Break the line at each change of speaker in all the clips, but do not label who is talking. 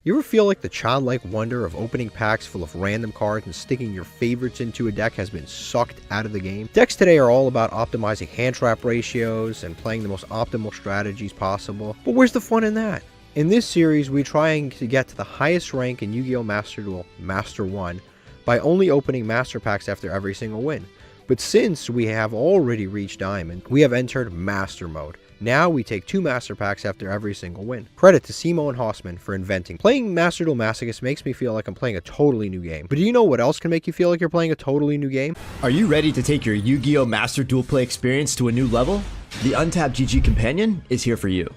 You ever feel like the childlike wonder of opening packs full of random cards and sticking your favorites into a deck has been sucked out of the game? Decks today are all about optimizing hand trap ratios and playing the most optimal strategies possible, but where's the fun in that? In this series, we're trying to get to the highest rank in Yu-Gi-Oh! Master Duel, Master 1, by only opening Master Packs after every single win. But since we have already reached Diamond, we have entered Master Mode. Now we take 2 Master Packs after every single win. Credit to Cimo and Hausman for inventing. Playing Master Duel Masochist makes me feel like I'm playing a totally new game. But do you know what else can make you feel like you're playing a totally new game?
Are you ready to take your Yu-Gi-Oh! Master Duel play experience to a new level? The Untapped GG Companion is here for you.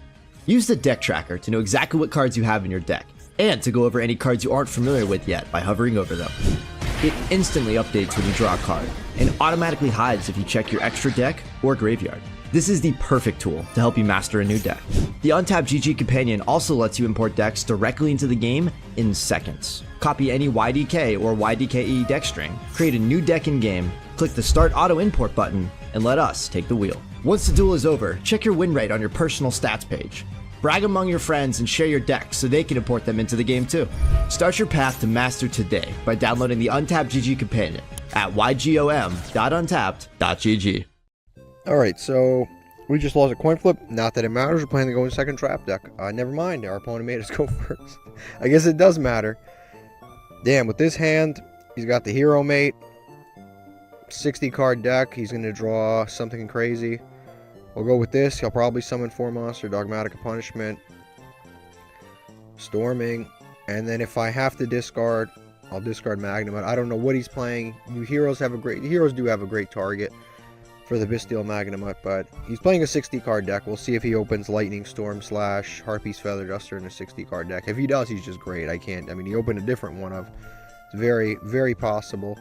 Use the deck tracker to know exactly what cards you have in your deck, and to go over any cards you aren't familiar with yet by hovering over them. It instantly updates when you draw a card, and automatically hides if you check your extra deck or graveyard. This is the perfect tool to help you master a new deck. The Untapped GG Companion also lets you import decks directly into the game in seconds. Copy any YDK or YDKE deck string, create a new deck in-game, click the Start Auto Import button, and let us take the wheel. Once the duel is over, check your win rate on your personal stats page. Brag among your friends and share your decks so they can import them into the game too. Start your path to master today by downloading the Untapped GG Companion at ygom.untapped.gg.
Alright, so we just lost a coin flip. Not that it matters, we're playing the go in second trap deck. Never mind, our opponent made us go first. I guess it does matter. Damn, with this hand, he's got the hero mate. 60 card deck, he's going to draw something crazy. We'll go with this. He'll probably summon 4 monster, Dogmatic Punishment, Storming, and then if I have to discard, I'll discard Magnum. I don't know what he's playing. Heroes do have a great target for the Bestial Magnemite, but he's playing a 60 card deck. We'll see if he opens Lightning Storm / Harpy's Feather Duster in a 60 card deck. If he does, he's just great. I mean, he opened a different one of. It's very, very possible.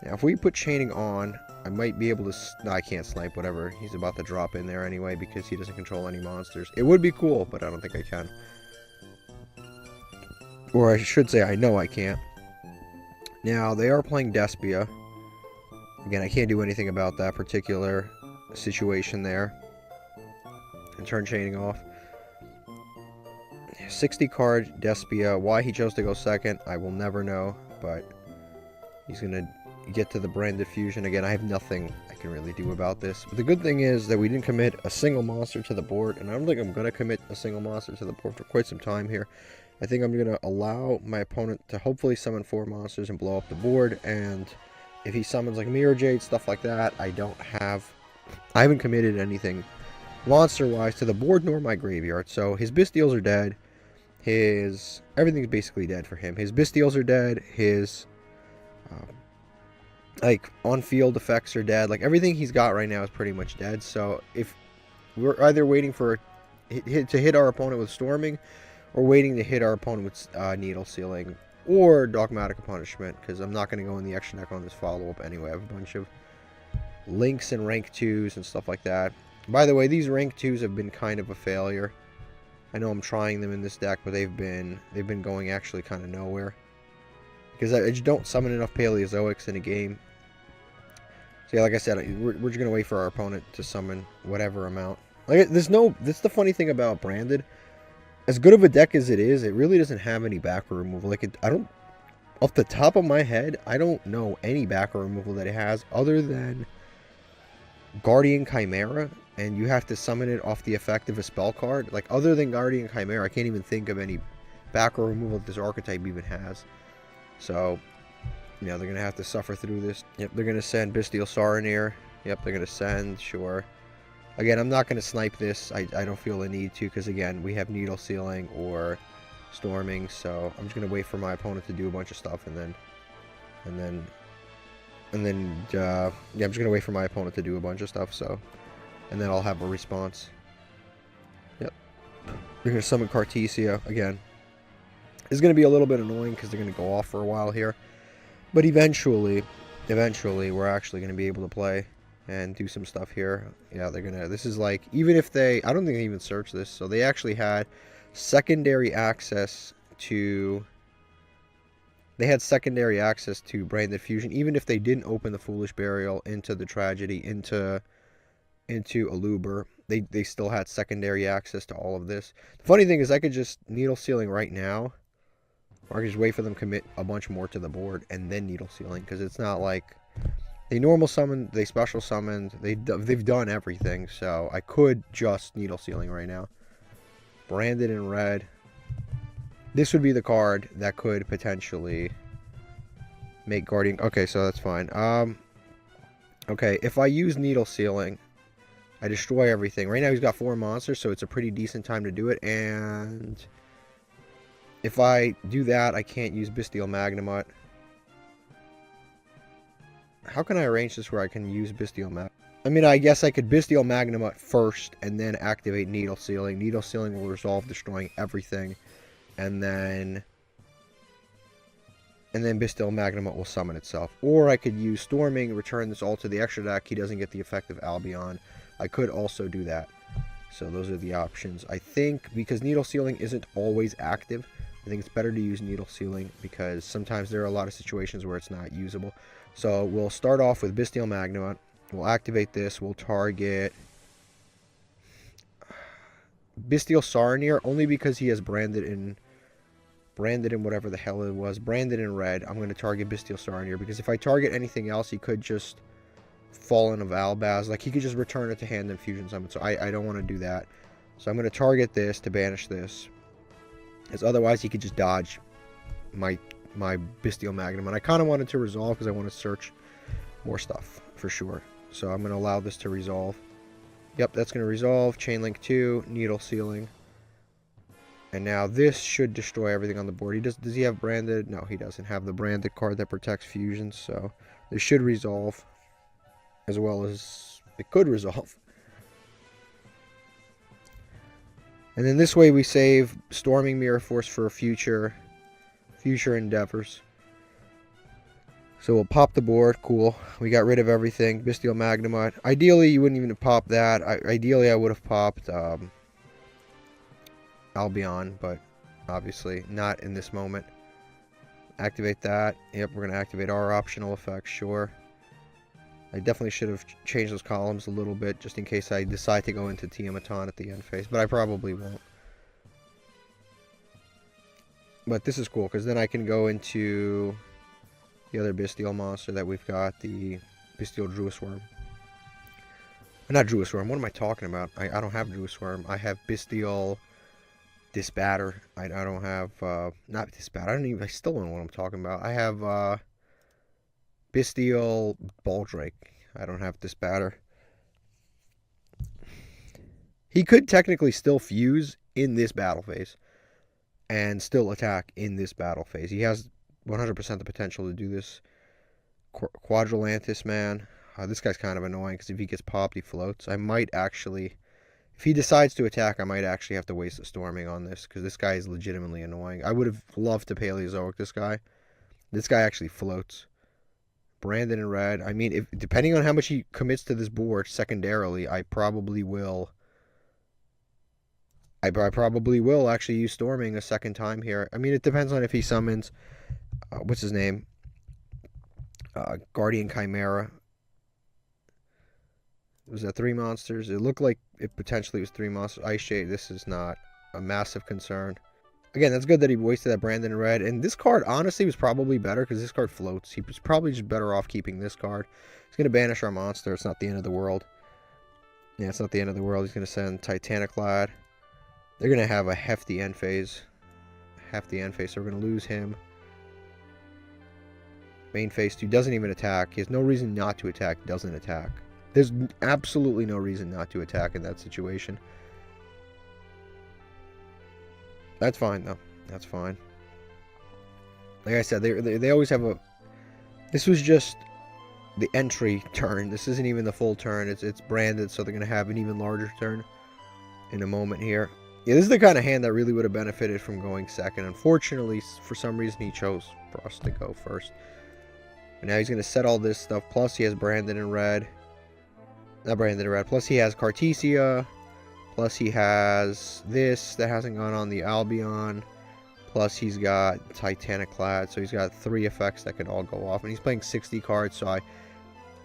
Now, if we put Chaining on, I might be able to... No, I can't snipe whatever he's about to drop in there anyway because he doesn't control any monsters. It would be cool, but I don't think I can. Or I should say I know I can't. Now, they are playing Despia. Again, I can't do anything about that particular situation there. And turn Chaining off. 60 card Despia. Why he chose to go second, I will never know, but he's going to get to the Branded Fusion. Again, I have nothing I can really do about this. But the good thing is that we didn't commit a single monster to the board, and I don't think I'm going to commit a single monster to the board for quite some time here. I think I'm going to allow my opponent to hopefully summon 4 monsters and blow up the board, and if he summons like Mirror Jade, stuff like that, I haven't committed anything monster-wise to the board nor my graveyard. So his Bestials are dead. Everything's basically dead for him. His Bestials are dead. His like on-field effects are dead. Like everything he's got right now is pretty much dead. So if we're either waiting for to hit our opponent with Storming, or waiting to hit our opponent with Needle Sealing or Dogmatic Punishment, because I'm not going to go in the extra deck on this follow-up anyway. I have a bunch of links and rank 2s and stuff like that. By the way, these rank 2s have been kind of a failure. I know I'm trying them in this deck, but they've been going actually kind of nowhere. Because I just don't summon enough Paleozoics in a game. So yeah, like I said, we're just going to wait for our opponent to summon whatever amount. Like, that's the funny thing about Branded. As good of a deck as it is, it really doesn't have any backer removal. Like, off the top of my head, I don't know any backer removal that it has other than Guardian Chimera, and you have to summon it off the effect of a spell card. Like, other than Guardian Chimera, I can't even think of any backer removal that this archetype even has. So, yeah, they're going to have to suffer through this. Yep, they're going to send Bestial Saronir. Yep, they're going to send, sure. Again, I'm not going to snipe this. I don't feel the need to, because again, we have Needle Sealing or Storming, so I'm just going to wait for my opponent to do a bunch of stuff, yeah, I'm just going to wait for my opponent to do a bunch of stuff, so, and then I'll have a response. Yep. They're going to summon Cartesia again. It's going to be a little bit annoying because they're going to go off for a while here, but eventually, we're actually going to be able to play and do some stuff here. Yeah, they're gonna... This is like... Even if they... I don't think they even searched this. So they actually had secondary access to... They had secondary access to Branded Fusion. Even if they didn't open the Foolish Burial into the Tragedy, into Aluber, they still had secondary access to all of this. The funny thing is I could just Needle Sealing right now. Or I could just wait for them to commit a bunch more to the board and then needle sealing, because it's not like they normal summoned, they special summoned, they've done everything, so I could just needle sealing right now. Branded in red. This would be the card that could potentially make Guardian. Okay, so that's fine. Okay, if I use needle sealing, I destroy everything. Right now he's got 4 monsters, so it's a pretty decent time to do it. And if I do that, I can't use Bestial Magnemite. How can I arrange this where I can use Bestial Mag? I mean, I guess I could Bestial Magnemite first and then activate Needle Sealing. Needle Sealing will resolve destroying everything. And then Bestial Magnemite will summon itself. Or I could use Storming, return this all to the extra deck. He doesn't get the effect of Albion. I could also do that. So those are the options. I think because Needle Sealing isn't always active, I think it's better to use Needle Sealing because sometimes there are a lot of situations where it's not usable. So we'll start off with Bestial Magnemite. We'll activate this. We'll target Bestial Saronir only because he has branded in whatever the hell it was. Branded in red. I'm going to target Bestial Saronir because if I target anything else, he could just Fallen of Albaz. Like he could just return it to hand and fusion summon. So I don't want to do that. So I'm going to target this to banish this. Because otherwise he could just dodge my Bestial Magnum. And I kind of wanted to resolve because I want to search more stuff for sure. So I'm going to allow this to resolve. Yep, that's going to resolve. Chain Link 2, Needle Sealing. And now this should destroy everything on the board. Does he have branded? No, he doesn't have the branded card that protects fusions. So this should resolve. As well as it could resolve. And then this way we save Storming Mirror Force for future endeavors. So we'll pop the board. Cool. We got rid of everything. Bestial Magnemite. Ideally, you wouldn't even have popped that. Ideally, I would have popped Albion, but obviously not in this moment. Activate that. Yep, we're going to activate our optional effects. Sure. I definitely should have changed those columns a little bit just in case I decide to go into Tiamaton at the end phase, but I probably won't. But this is cool because then I can go into the other Bestial monster that we've got, the Bestial Druisworm. Not Druisworm, what am I talking about? I don't have Druisworm. I have Bestial Disbatter. I don't have, not Disbatter, I still don't know what I'm talking about. I have, Bestial Baldrake. I don't have Disbatter. He could technically still fuse in this battle phase and still attack in this battle phase. He has 100% the potential to do this. Quadrilantis, man. This guy's kind of annoying because if he gets popped, he floats. I might actually, if he decides to attack, I might actually have to waste the Storming on this because this guy is legitimately annoying. I would have loved to Paleozoic this guy. This guy actually floats. Branded in red. I mean, depending on how much he commits to this board secondarily, I probably will. I probably will actually use Storming a second time here. I mean, it depends on if he summons, what's his name? Guardian Chimera. Was that 3 monsters? It looked like it potentially was 3 monsters. Ice Shade, this is not a massive concern. Again, that's good that he wasted that Brandon Red. And this card, honestly, was probably better because this card floats. He was probably just better off keeping this card. He's going to banish our monster. It's not the end of the world. Yeah, it's not the end of the world. He's going to send Titanic Lad. They're going to have a hefty end phase. So we're going to lose him. Main phase 2 doesn't even attack. He has no reason not to attack. Doesn't attack. There's absolutely no reason not to attack in that situation. That's fine, though. That's fine. Like I said, they always have a... This was just the entry turn. This isn't even the full turn. It's branded, so they're going to have an even larger turn in a moment here. Yeah, this is the kind of hand that really would have benefited from going second. Unfortunately, for some reason, he chose for us to go first. And now he's going to set all this stuff. Plus, he has Branded in red. Not Branded in red. Plus, he has Cartesia. Plus, he has this that hasn't gone on the Albion. Plus, he's got Titanic Clad. So, he's got 3 effects that could all go off. And he's playing 60 cards. So,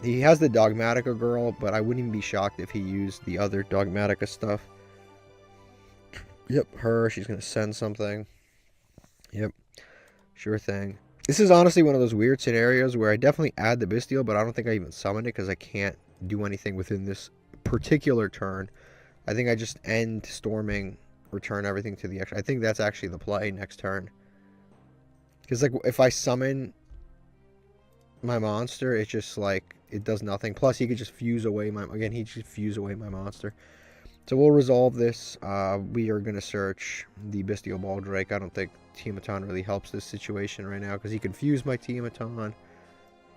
he has the Dogmatica girl. But I wouldn't even be shocked if he used the other Dogmatica stuff. Yep, her. She's going to send something. Yep. Sure thing. This is honestly one of those weird scenarios where I definitely add the Bestial, but I don't think I even summon it because I can't do anything within this particular turn. I think I just end storming, return everything to the extra. I think that's actually the play next turn. Because like if I summon my monster, it's just like it does nothing. Plus he could just fuse away my, again, he just fuse away my monster. So we'll resolve this. We are going to search the Bestial Baldrake. I don't think Tiamaton really helps this situation right now because he could fuse my Tiamaton.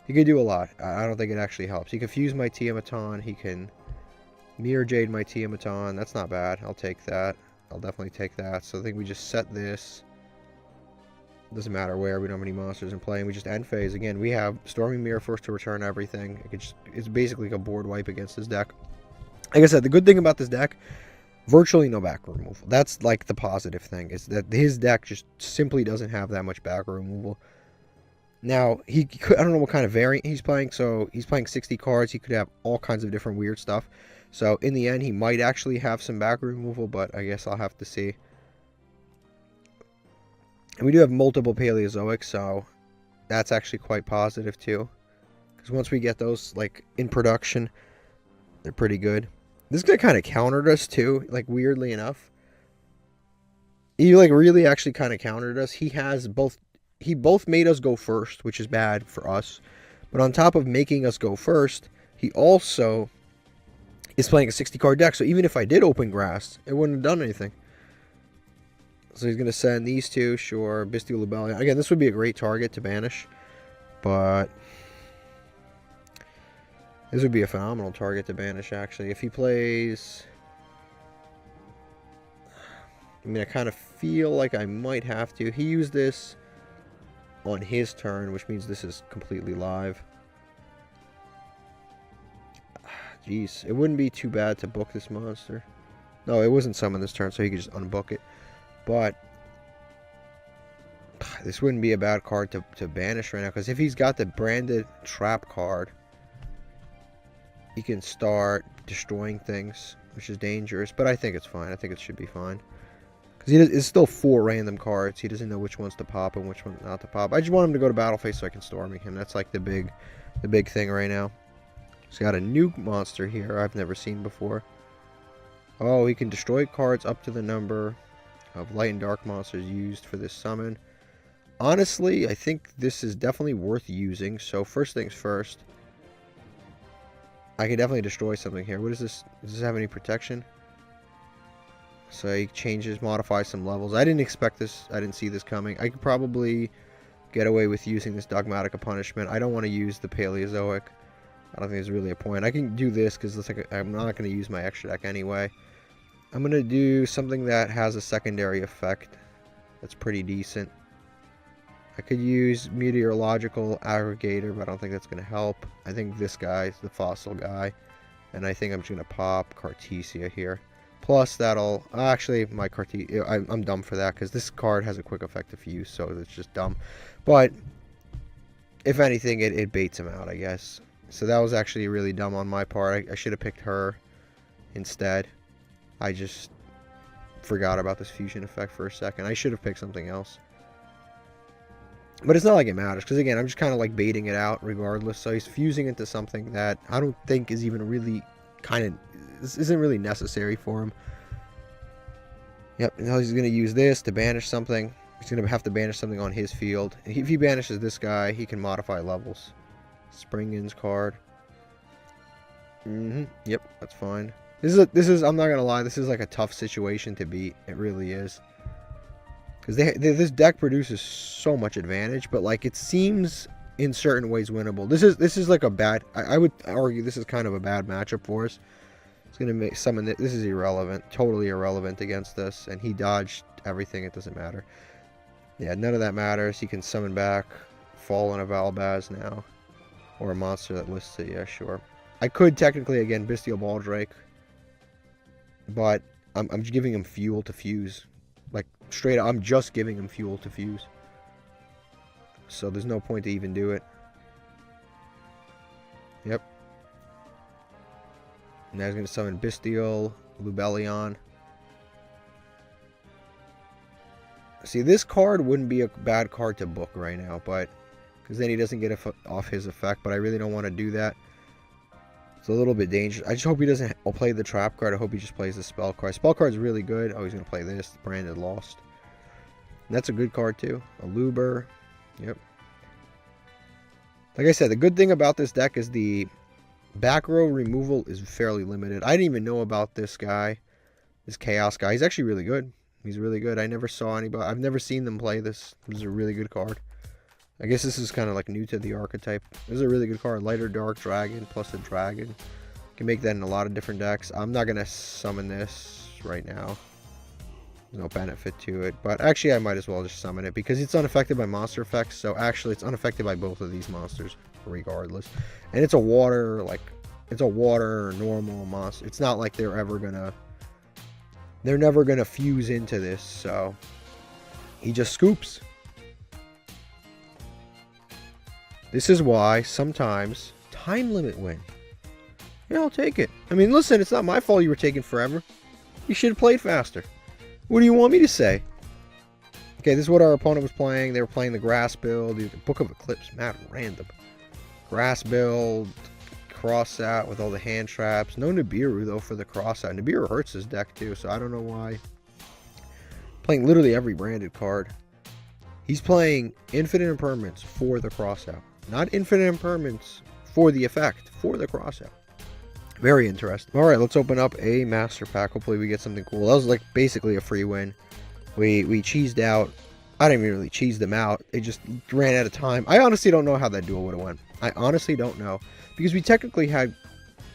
He could do a lot. I don't think it actually helps. He could fuse my Tiamaton. He can Mirror Jade my Tiamaton. That's not bad. I'll take that. I'll definitely take that. So I think we just set this. Doesn't matter where. We don't have any monsters in play. And we just end phase. Again, we have Storming Mirror first to return everything. It's basically like a board wipe against his deck. Like I said, the good thing about this deck, virtually no back row removal. That's like the positive thing, is that his deck just simply doesn't have that much back row removal. Now, I don't know what kind of variant he's playing, so he's playing 60 cards. He could have all kinds of different weird stuff. So in the end, he might actually have some back row removal, but I guess I'll have to see. And we do have multiple Paleozoics, so that's actually quite positive too. Because once we get those like in production, they're pretty good. This guy kind of countered us too, like weirdly enough. He like really actually kind of countered us. He both made us go first, which is bad for us. But on top of making us go first, he also is playing a 60 card deck. So even if I did open grass, it wouldn't have done anything. So he's going to send these two, sure, Bestial Lubellion. Again, this would be a great target to banish, but this would be a phenomenal target to banish, actually. If he plays, I mean, I kind of feel like I might have to. He used this on his turn, which means this is completely live. Jeez, it wouldn't be too bad to book this monster. No, it wasn't summoned this turn, so he could just unbook it. But this wouldn't be a bad card to banish right now, because if he's got the branded trap card, he can start destroying things, which is dangerous. But I think it's fine. I think it should be fine. Because it's still 4 random cards. He doesn't know which ones to pop and which ones not to pop. I just want him to go to battle phase so I can storming him. That's like the big thing right now. So got a new monster here I've never seen before. Oh, he can destroy cards up to the number of light and dark monsters used for this summon. Honestly, I think this is definitely worth using. So first things first, I can definitely destroy something here. What is this? Does this have any protection? So he changes, modifies some levels. I didn't expect this. I didn't see this coming. I could probably get away with using this Dogmatica Punishment. I don't want to use the Paleozoic. I don't think there's really a point. I can do this because like I'm not going to use my extra deck anyway. I'm going to do something that has a secondary effect that's pretty decent. I could use Meteorological Aggregator, but I don't think that's going to help. I think this guy is the fossil guy. And I think I'm just going to pop Cartesia here. Plus, that'll... Actually, my Cartesia... I'm dumb for that, because this card has a quick effect of fuse, so it's just dumb. But, if anything, it baits him out, I guess. So that was actually really dumb on my part. I should have picked her instead. I just forgot about this fusion effect for a second. I should have picked something else. But it's not like it matters, because again, I'm just kind of like baiting it out regardless. So he's fusing into something that I don't think is even really this isn't really necessary for him. Yep, now he's going to use this to banish something. He's going to have to banish something on his field. If he banishes this guy, he can modify levels. Springin's card. Yep, that's fine. This is I'm not going to lie, this is like a tough situation to beat. It really is. Because this deck produces so much advantage, but like it seems in certain ways winnable. This is like a bad. I would argue this is kind of a bad matchup for us. It's gonna make summon this is irrelevant, totally irrelevant against this, and he dodged everything. It doesn't matter. Yeah, none of that matters. He can summon back Fallen of Albaz now, or a monster that lists it. Yeah, sure. I could technically again Bestial Baldrake, but I'm just giving him fuel to fuse. Like, straight up, I'm just giving him fuel to fuse. So there's no point to even do it. Yep. Now he's going to summon Bestial Lubellion. See, this card wouldn't be a bad card to book right now, but because then he doesn't get off his effect, but I really don't want to do that. It's a little bit dangerous. I just hope he doesn't play the trap card. I hope he just plays the spell card. Spell card's really good. Oh, he's going to play this. Branded Lost. And that's a good card too. A Luber. Yep. Like I said, the good thing about this deck is the back row removal is fairly limited. I didn't even know about this guy. This Chaos guy. He's actually really good. He's really good. I never saw anybody. I've never seen them play this. This is a really good card. I guess this is kind of like new to the archetype. This is a really good card. Lighter Dark Dragon plus a dragon. Can make that in a lot of different decks. I'm not going to summon this right now. There's no benefit to it. But actually, I might as well just summon it because it's unaffected by monster effects. So actually, it's unaffected by both of these monsters regardless. And it's a water, it's a water normal monster. It's not like they're never going to fuse into this. So he just scoops. This is why sometimes time limit win. Yeah, I'll take it. I mean, listen, it's not my fault you were taking forever. You should have played faster. What do you want me to say? Okay, this is what our opponent was playing. They were playing the grass build. The Book of Eclipse, mad random. Grass build, cross out with all the hand traps. No Nibiru, though, for the cross out. Nibiru hurts his deck, too, so I don't know why. Playing literally every branded card. He's playing Infinite Impermanence for the cross out. Not Infinite Impermanence for the effect, for the cross out. Very interesting. Alright, let's open up a master pack. Hopefully we get something cool. That was like basically a free win. We cheesed out. I didn't even really cheese them out. They just ran out of time. I honestly don't know how that duel would have went. I honestly don't know. Because we technically had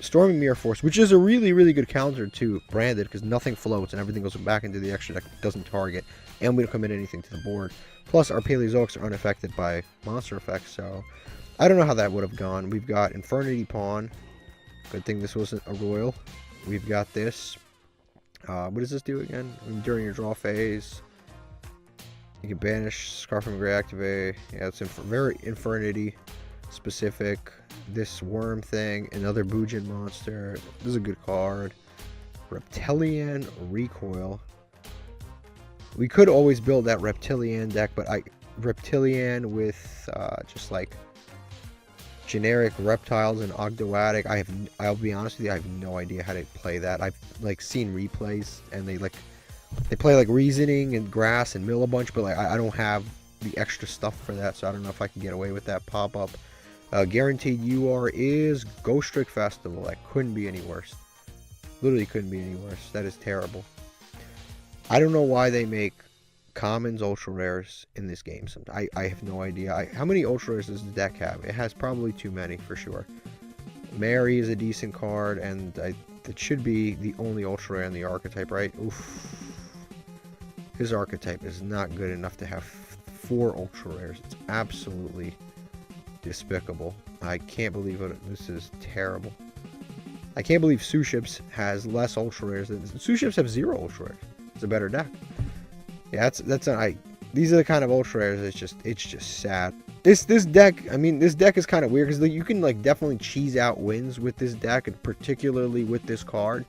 Storming Mirror Force, which is a really, really good counter to Branded, because nothing floats and everything goes back into the extra deck that doesn't target. And we don't commit anything to the board. Plus, our Paleozoics are unaffected by monster effects, so I don't know how that would have gone. We've got Infernity Pawn. Good thing this wasn't a royal. We've got this. What does this do again? During your draw phase, you can banish Scar from Grey, activate. Yeah, it's very Infernity specific. This worm thing, another Bujin monster. This is a good card. Reptilian Recoil. We could always build that Reptilian deck, but Reptilian with just like generic reptiles and Ogdoadic. I'll be honest with you, I have no idea how to play that. I've like seen replays and they play like Reasoning and Grass and Mill a bunch, but like I don't have the extra stuff for that, so I don't know if I can get away with that pop up. Guaranteed UR is Ghost Trick Festival. That couldn't be any worse. Literally couldn't be any worse. That is terrible. I don't know why they make commons ultra rares in this game. I have no idea. How many ultra rares does the deck have? It has probably too many for sure. Mary is a decent card, and that should be the only ultra rare in the archetype, right? Oof. His archetype is not good enough to have 4 ultra rares. It's absolutely despicable. I can't believe it. This is terrible. I can't believe Suships has less ultra rares than Suships have 0 ultra rares. It's a better deck. Yeah, these are the kind of ultra rares. It's just sad. This deck, I mean, this deck is kind of weird because you can like definitely cheese out wins with this deck, and particularly with this card.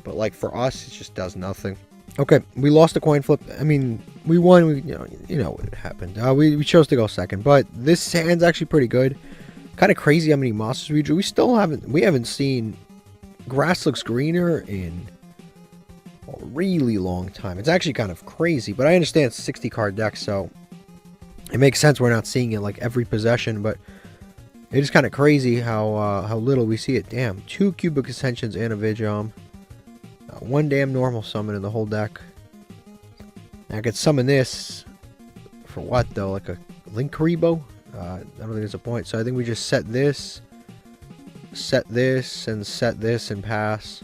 But like for us, it just does nothing. Okay, we lost a coin flip. I mean, we won. You know what happened. We chose to go second, but this hand's actually pretty good. Kind of crazy how many monsters we drew. We haven't seen Grass Looks Greener in a really long time. It's actually kind of crazy, but I understand it's a 60 card deck, so it makes sense we're not seeing it like every possession, but it is kind of crazy how little we see it. Damn, 2 Cubic Ascensions and a Yugioh. 1 damn normal summon in the whole deck. I could summon this for what though? Like a Link Karibo? I don't think there's a point. So I think we just set this, and set this, and pass.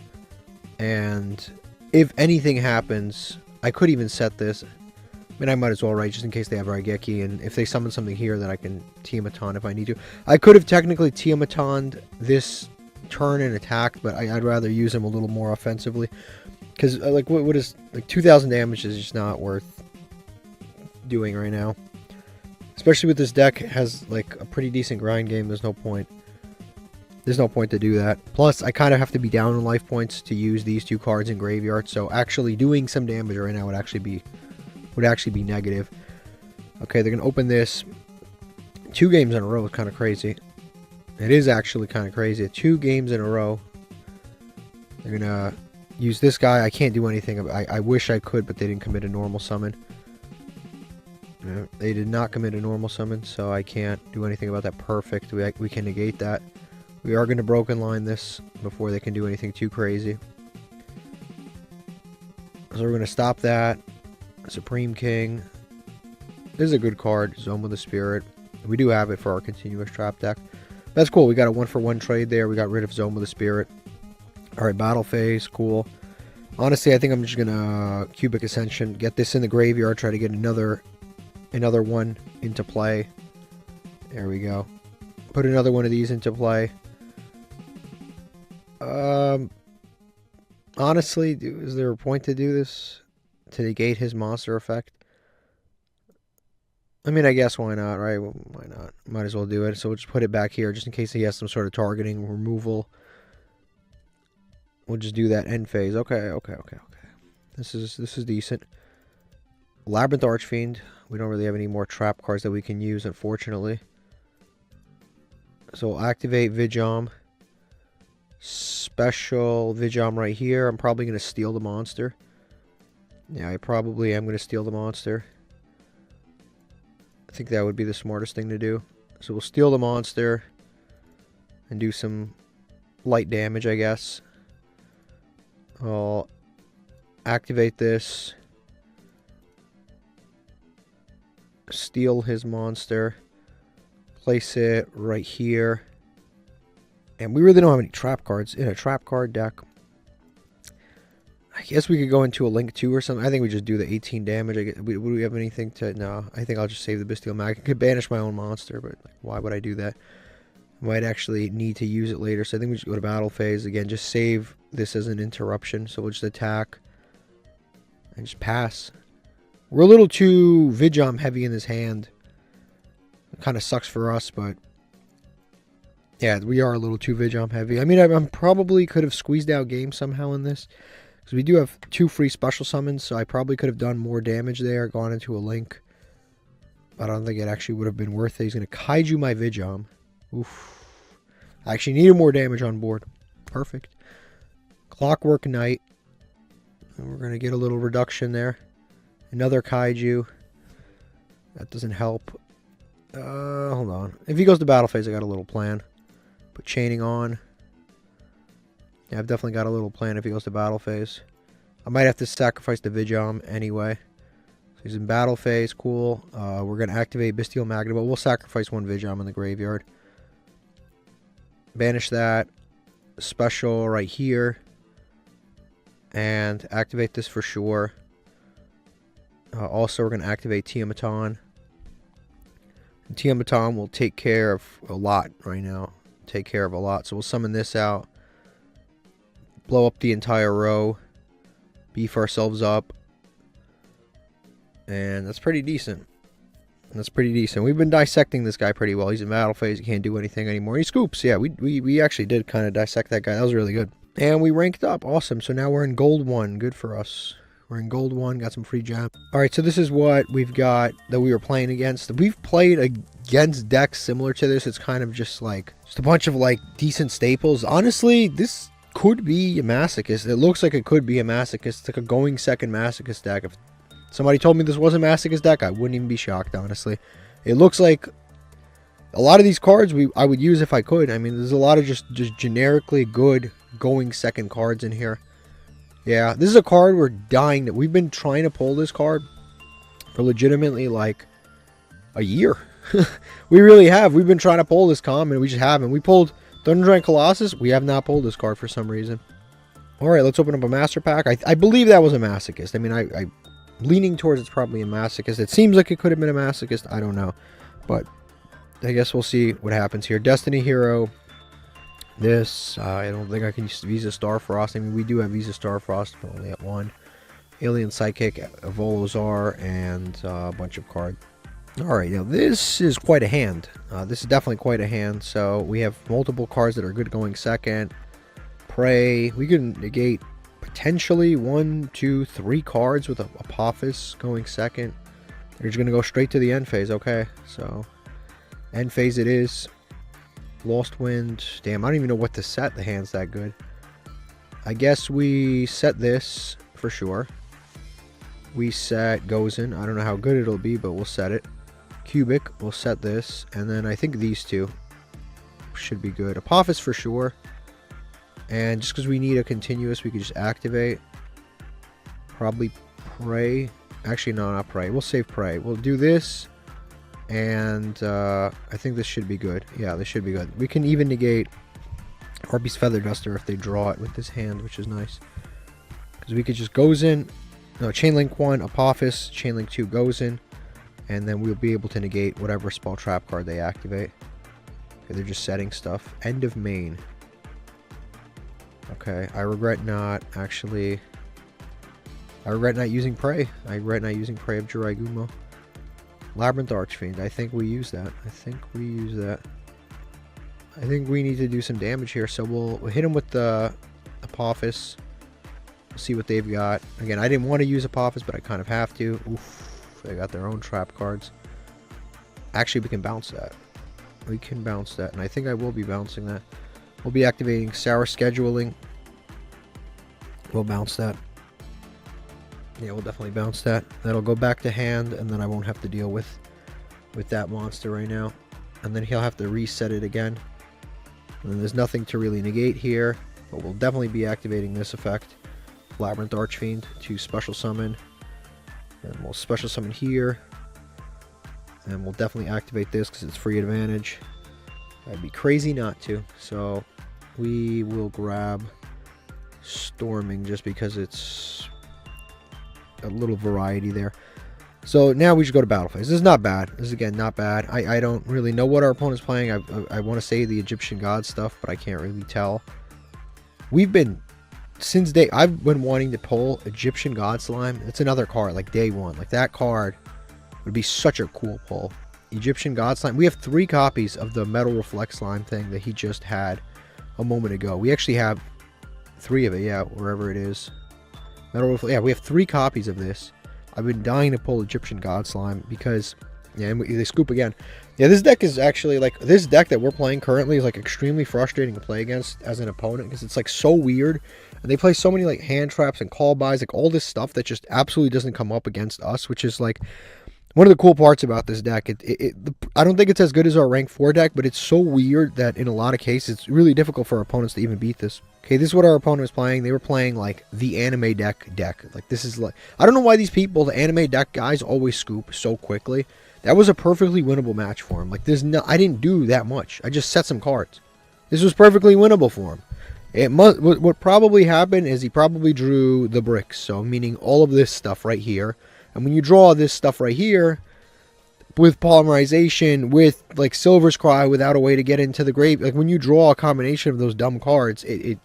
And if anything happens, I could even set this. I mean, I might as well, right? Just in case they have Raigeki, and if they summon something here, then I can Tiamaton if I need to. I could have technically Tiamatoned this turn and attacked, but I'd rather use him a little more offensively. Because, like, what is, like, 2,000 damage is just not worth doing right now. Especially with this deck, it has, like, a pretty decent grind game. There's no point. There's no point to do that. Plus, I kind of have to be down on life points to use these 2 cards in graveyard, so actually doing some damage right now would actually be would actually be negative. Okay, they're going to open this 2 games in a row. It's kind of crazy. It is actually kind of crazy. 2 games in a row. They're going to use this guy. I can't do anything about. I wish I could, but they didn't commit a normal summon. They did not commit a normal summon, so I can't do anything about that. Perfect. We can negate that. We are going to broken line this before they can do anything too crazy. So we're going to stop that. Supreme King. This is a good card. Zone with the Spirit. We do have it for our continuous trap deck. That's cool. We got a 1-for-1 trade there. We got rid of Zone with the Spirit. Alright, Battle Phase. Cool. Honestly, I think I'm just going to Cubic Ascension. Get this in the graveyard. Try to get another one into play. There we go. Put another one of these into play. Honestly, is there a point to do this? To negate his monster effect? I mean, I guess why not, right? Well, why not? Might as well do it. So we'll just put it back here just in case he has some sort of targeting removal. We'll just do that end phase. Okay. This is decent. Labyrinth Archfiend. We don't really have any more trap cards that we can use, unfortunately. So we'll activate Vijom. Special Vijom right here. I'm probably going to steal the monster. Yeah, I probably am going to steal the monster. I think that would be the smartest thing to do. So we'll steal the monster and do some light damage, I guess. I'll activate this. Steal his monster. Place it right here. And we really don't have any trap cards in a trap card deck. I guess we could go into a Link 2 or something. I think we just do the 18 damage. Would we have anything to... No, I think I'll just save the Bestial Mag. I could banish my own monster, but why would I do that? I might actually need to use it later. So I think we just go to battle phase. Again, just save this as an interruption. So we'll just attack. And just pass. We're a little too Vijom heavy in his hand. It kind of sucks for us, but... Yeah, we are a little too Vijom heavy. I mean, I probably could have squeezed out game somehow in this. Because we do have 2 free special summons, so I probably could have done more damage there, gone into a Link. But I don't think it actually would have been worth it. He's going to Kaiju my Vijom. Oof. I actually needed more damage on board. Perfect. Clockwork Knight. And we're going to get a little reduction there. Another Kaiju. That doesn't help. Hold on. If he goes to battle phase, I got a little plan. Put chaining on. Yeah, I've definitely got a little plan if he goes to battle phase. I might have to sacrifice the Vijom anyway. So he's in battle phase. Cool. We're going to activate Bestial Magnet, but we'll sacrifice 1 Vijom in the graveyard. Banish that. Special right here. And activate this for sure. Also, we're going to activate Tiamaton. Tiamaton will take care of a lot right now. Take care of a lot. So we'll summon this out. Blow up the entire row. Beef ourselves up. And that's pretty decent. That's pretty decent. We've been dissecting this guy pretty well. He's in battle phase. He can't do anything anymore. He scoops. Yeah, we actually did kind of dissect that guy. That was really good. And we ranked up. Awesome. So now we're in gold 1. Good for us. We're in gold 1. Got some free gem. Alright, so this is what we've got that we were playing against. We've played against decks similar to this. It's kind of just like just a bunch of like decent staples. Honestly, this could be a Masochist. It looks like it could be a Masochist. It's like a going second Masochist deck. If somebody told me this wasn't a Masochist deck, I wouldn't even be shocked, honestly. It looks like a lot of these cards I would use if I could. I mean, there's a lot of just generically good going second cards in here. Yeah, this is a card we're dying that we've been trying to pull this card for legitimately like a year. We really have. We've been trying to pull this common. We just haven't. We pulled Thunder Giant Colossus. We have not pulled this card for some reason. Alright, let's open up a Master Pack. I believe that was a Masochist. I mean, I'm leaning towards it's probably a Masochist. It seems like it could have been a Masochist. I don't know. But I guess we'll see what happens here. Destiny Hero. This, I don't think I can use Visa Starfrost. I mean, we do have Visa Starfrost, but only at 1. Alien Psychic, Volozar, and a bunch of cards. Alright, now this is quite a hand. This is definitely quite a hand. So we have multiple cards that are good going second. Prey. We can negate potentially 1, 2, 3 cards with a Apophis going second. They're just going to go straight to the end phase. Okay, so end phase it is. Lost Wind. Damn, I don't even know what to set. The hand's that good. I guess we set this for sure. We set Gozen. I don't know how good it'll be, but we'll set it. Cubic, we'll set this. And then I think these two should be good. Apophis for sure. And just because we need a continuous, we could just activate. Probably Prey. Actually, no, not Prey. We'll save Prey. We'll do this. And I think this should be good. Yeah, this should be good. We can even negate Harpy's Feather Duster if they draw it with this hand, which is nice. Because we could just Gozen. No, Chainlink 1, Apophis. Chainlink 2 Gozen. And then we'll be able to negate whatever spell trap card they activate. Okay, they're just setting stuff. End of main. Okay, I regret not actually... I regret not using Prey. I regret not using Prey of Jiraigumo. Labyrinth Archfiend. I think we use that. I think we need to do some damage here. So we'll hit him with the Apophis. We'll see what they've got. Again, I didn't want to use Apophis, but I kind of have to. Oof. They got their own trap cards. Actually, we can bounce that. We can bounce that. And I think I will be bouncing that. We'll be activating Sour Scheduling. We'll bounce that. Yeah, we'll definitely bounce that. That'll go back to hand, and then I won't have to deal with that monster right now. And then he'll have to reset it again. And then there's nothing to really negate here, but we'll definitely be activating this effect. Labyrinth Archfiend to special summon. And we'll special summon here. And we'll definitely activate this because it's free advantage. I'd be crazy not to. So we will grab Storming just because it's a little variety there. So now we should go to battle phase. This is not bad. This is again not bad. I don't really know what our opponent's playing. I want to say the Egyptian god stuff, but I can't really tell. We've been since day I've been wanting to pull Egyptian god slime. It's another card like day one. Like that card would be such a cool pull. Egyptian god slime. We have 3 copies of the metal reflect slime thing that he just had a moment ago. We actually have 3 of it. Yeah, wherever it is. Yeah, we have 3 copies of this. I've been dying to pull Egyptian God Slime because, yeah, and they scoop again. Yeah, this deck is actually, like, this deck that we're playing currently is, like, extremely frustrating to play against as an opponent because it's, like, so weird. And they play so many, like, hand traps and call buys, like, all this stuff that just absolutely doesn't come up against us, which is, like, one of the cool parts about this deck. I don't think it's as good as our rank 4 deck, but it's so weird that in a lot of cases, it's really difficult for our opponents to even beat this. Okay, this is what our opponent was playing. They were playing, like, the anime deck. Like, this is, like... I don't know why these people, the anime deck guys, always scoop so quickly. That was a perfectly winnable match for him. Like, there's no... I didn't do that much. I just set some cards. This was perfectly winnable for him. What probably happened is he probably drew the bricks. So, meaning all of this stuff right here. And when you draw this stuff right here... with polymerization, with, like, Silver's Cry, without a way to get into the grave... Like, when you draw a combination of those dumb cards, it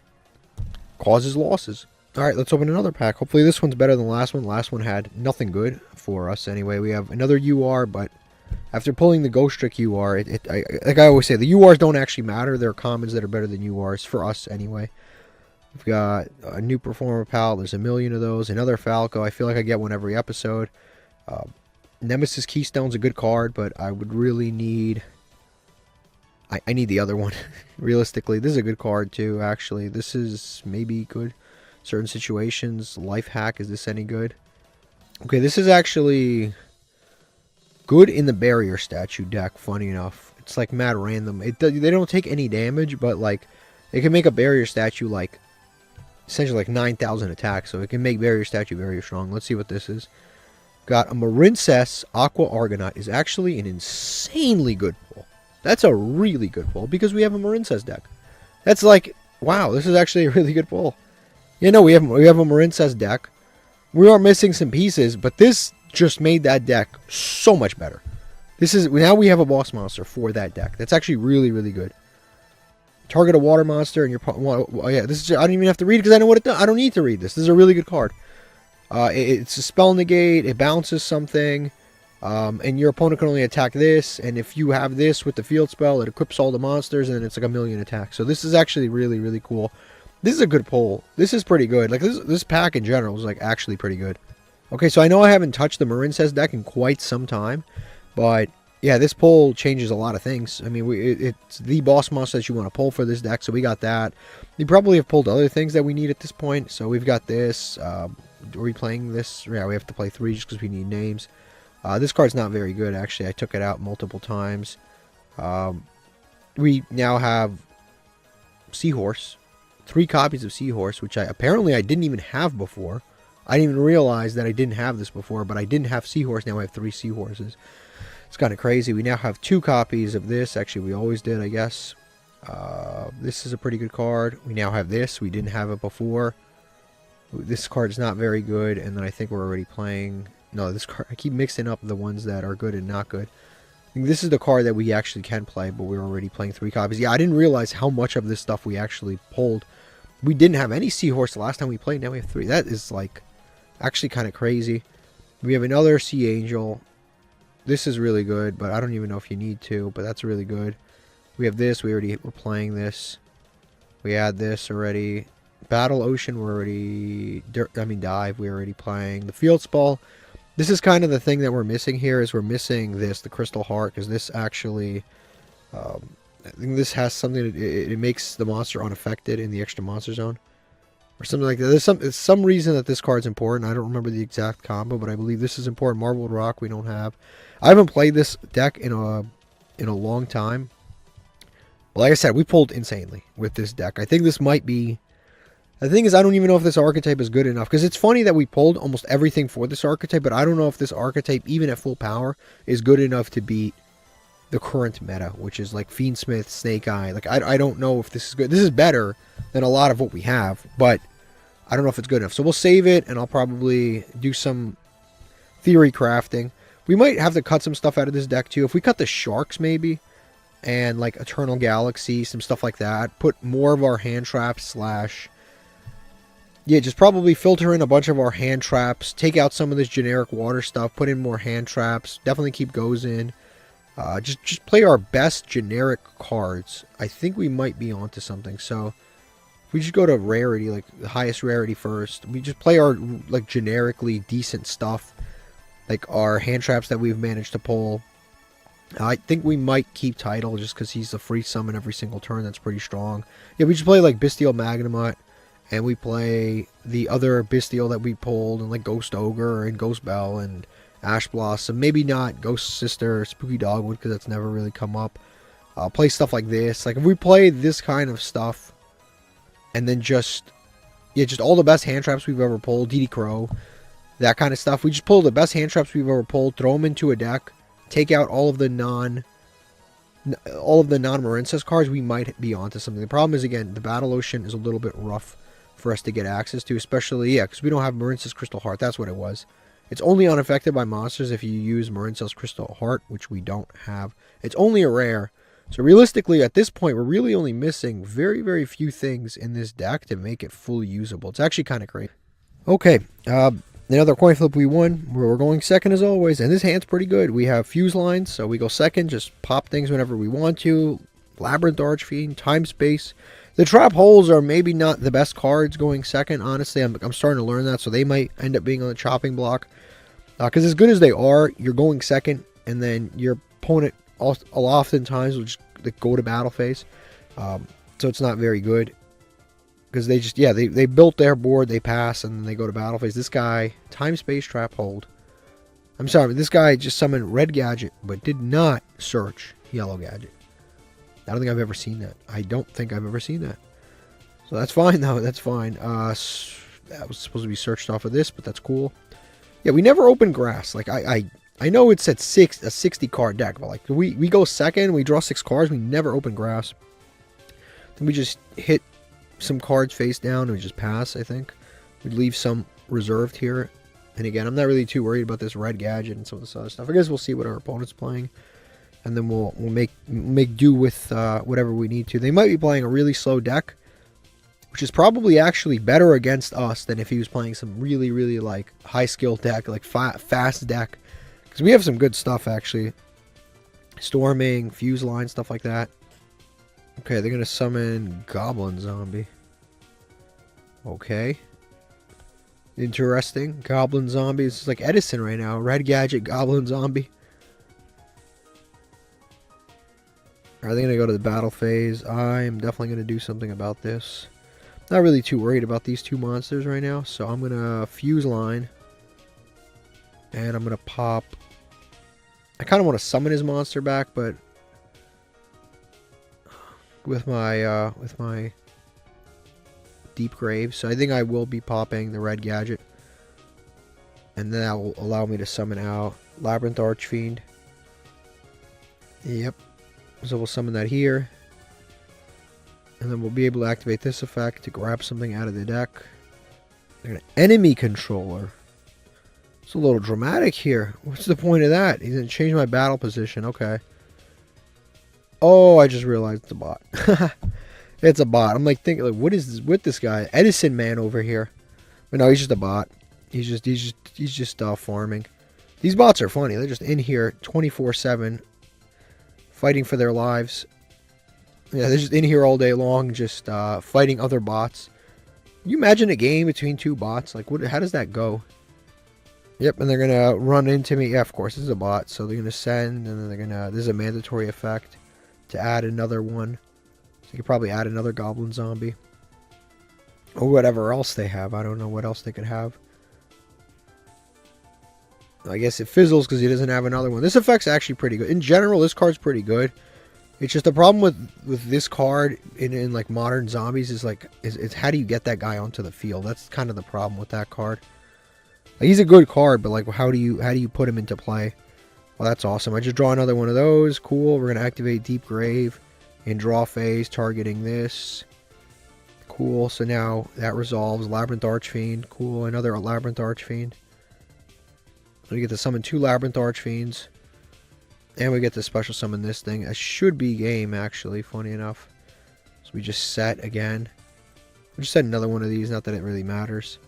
causes losses. Alright, let's open another pack. Hopefully this one's better than the last one. Last one had nothing good for us anyway. We have another UR, but after pulling the Ghost Trick UR, like I always say, the URs don't actually matter. They're commons that are better than URs, for us anyway. We've got a new Performer Pal. There's a million of those. Another Falco. I feel like I get one every episode. Nemesis Keystone's a good card, but I would really need... I need the other one. Realistically, this is a good card too, actually. This is maybe good. Certain situations. Life Hack, is this any good? Okay, this is actually good in the Barrier Statue deck, funny enough. It's like mad random. They don't take any damage, but like they can make a Barrier Statue like essentially like 9,000 attack, so it can make Barrier Statue very strong. Let's see what this is. Got a Marincess Aqua Argonaut is actually an insanely good pull. That's a really good pull because we have a Marincess deck. That's like, wow, this is actually a really good pull. You know, we have a Marincess deck. We are missing some pieces, but this just made that deck so much better. Now we have a boss monster for that deck. That's actually really, really good. Target a water monster and yeah, this is, I don't even have to read it because I know what it does. I don't need to read this. This is a really good card. It's a spell negate. It bounces something. And your opponent can only attack this, and if you have this with the field spell, it equips all the monsters, and then it's like a million attacks. So this is actually really, really cool. This is a good pull. This is pretty good. Like this pack in general is like actually pretty good. Okay, so I know I haven't touched the Marincess deck in quite some time, but yeah, this pull changes a lot of things. I mean, it's the boss monster that you want to pull for this deck, so we got that. We probably have pulled other things that we need at this point, so we've got this. Are we playing this? Yeah, we have to play 3 just because we need names. This card's not very good, actually. I took it out multiple times. We now have Seahorse. 3 copies of Seahorse, which apparently I didn't even have before. I didn't even realize that I didn't have this before, but I didn't have Seahorse. Now I have 3 Seahorses. It's kind of crazy. We now have 2 copies of this. Actually, we always did, I guess. This is a pretty good card. We now have this. We didn't have it before. This card is not very good, and then I think we're already playing... No, this card... I keep mixing up the ones that are good and not good. I think this is the card that we actually can play, but we're already playing 3 copies. Yeah, I didn't realize how much of this stuff we actually pulled. We didn't have any Seahorse the last time we played. Now we have 3. That is, like, actually kind of crazy. We have another Sea Angel. This is really good, but I don't even know if you need to, but that's really good. We have this. We already were playing this. We had this already. Battle Ocean, we're already... Dive, we're already playing. The Field Spell. This is kind of the thing that we're missing here, is we're missing this, the Crystal Heart, because this actually... I think this has something... It makes the monster unaffected in the extra monster zone. Or something like that. There's some reason that this card's important. I don't remember the exact combo, but I believe this is important. Marbled Rock we don't have. I haven't played this deck in a long time. But like I said, we pulled insanely with this deck. I think this might be... The thing is, I don't even know if this archetype is good enough. Because it's funny that we pulled almost everything for this archetype, but I don't know if this archetype, even at full power, is good enough to beat the current meta, which is like Fiendsmith, Snake Eye. Like, I don't know if this is good. This is better than a lot of what we have, but I don't know if it's good enough. So we'll save it, and I'll probably do some theory crafting. We might have to cut some stuff out of this deck, too. If we cut the Sharks, maybe, and like Eternal Galaxy, some stuff like that, put more of our hand traps / yeah, just probably filter in a bunch of our hand traps, take out some of this generic water stuff, put in more hand traps, definitely keep Goes in. Just play our best generic cards. I think we might be onto something. So if we just go to rarity, like the highest rarity first, we just play our like generically decent stuff, like our hand traps that we've managed to pull. I think we might keep Tidal just because he's a free summon every single turn. That's pretty strong. Yeah, we just play like Bestial Magnemite. And we play the other Bestial that we pulled, and like Ghost Ogre and Ghost Bell and Ash Blossom. Maybe not Ghost Sister or Spooky Dogwood, because that's never really come up. Play stuff like this. Like if we play this kind of stuff, and then just all the best hand traps we've ever pulled, DD Crow, that kind of stuff. We just pull the best hand traps we've ever pulled, throw them into a deck, take out all of the non-Marincess cards, we might be onto something. The problem is, again, the Battle Ocean is a little bit rough for us to get access to, especially, yeah, because we don't have Marincess Crystal Heart. That's what it was. It's only unaffected by monsters if you use Marincess Crystal Heart, which we don't have. It's only a rare. So realistically, at this point, we're really only missing very, very few things in this deck to make it fully usable. It's actually kind of crazy. Okay, another coin flip we won. We're going second as always, and this hand's pretty good. We have Fuse Lines, so we go second, just pop things whenever we want to. Labyrinth Archfiend, Time Space. The trap holes are maybe not the best cards going second, honestly. I'm starting to learn that, so they might end up being on the chopping block. Because as good as they are, you're going second, and then your opponent oftentimes will just go to battle phase. So it's not very good. Because they just, yeah, they built their board, they pass, and then they go to battle phase. This guy, Time Space Trap Hold. I'm sorry, this guy just summoned Red Gadget, but did not search Yellow Gadget. I don't think I've ever seen that. I don't think I've ever seen that. So that's fine, though. That's fine. That was supposed to be searched off of this, but that's cool. Yeah, we never opened Grass. Like, I know it said a 60-card deck, but, like, we go second, we draw 6 cards, we never open Grass. Then we just hit some cards face down and we just pass, I think. We'd leave some reserved here. And again, I'm not really too worried about this Red Gadget and some of this other stuff. I guess we'll see what our opponent's playing. And then we'll make do with whatever we need to. They might be playing a really slow deck, which is probably actually better against us than if he was playing some really, really like high skill deck, like fast deck. Because we have some good stuff actually. Storming, Fuse Line, stuff like that. Okay, they're gonna summon Goblin Zombie. Okay. Interesting. Goblin zombie. It's like Edison right now. Red gadget, goblin zombie. Are they going to go to the battle phase? I'm definitely going to do something about this. Not really too worried about these two monsters right now. So I'm going to fuse line. And I'm going to pop. I kind of want to summon his monster back, but with my deep grave. So I think I will be popping the red gadget. And then that will allow me to summon out Labyrinth Archfiend. Yep. So we'll summon that here. And then we'll be able to activate this effect to grab something out of the deck. An enemy controller. It's a little dramatic here. What's the point of that? He's going to change my battle position. Okay. Oh, I just realized it's a bot. It's a bot. I'm like thinking, like, what is this with this guy? Edison man over here. But no, he's just a bot. He's just farming. These bots are funny. They're just in here 24/7. Fighting for their lives. Yeah, they're just in here all day long, just fighting other bots. Can you imagine a game between two bots? Like, how does that go? Yep, and they're gonna run into me. Yeah, of course, this is a bot, so they're gonna send, and then they're gonna. This is a mandatory effect to add another one. So you could probably add another goblin zombie, or whatever else they have. I don't know what else they could have. I guess it fizzles because he doesn't have another one. This effect's actually pretty good. In general, this card's pretty good. It's just the problem with this card in like modern zombies is like is how do you get that guy onto the field? That's kind of the problem with that card. Like, he's a good card, but like how do you put him into play? Well, that's awesome. I just draw another one of those. Cool. We're gonna activate Deep Grave in draw phase, targeting this. Cool. So now that resolves. Labyrinth Archfiend. Cool. Another Labyrinth Archfiend. We get to summon 2 Labyrinth Archfiends. And we get to special summon this thing. It should be game, actually, funny enough. So we just set again. We just set another one of these, not that it really matters.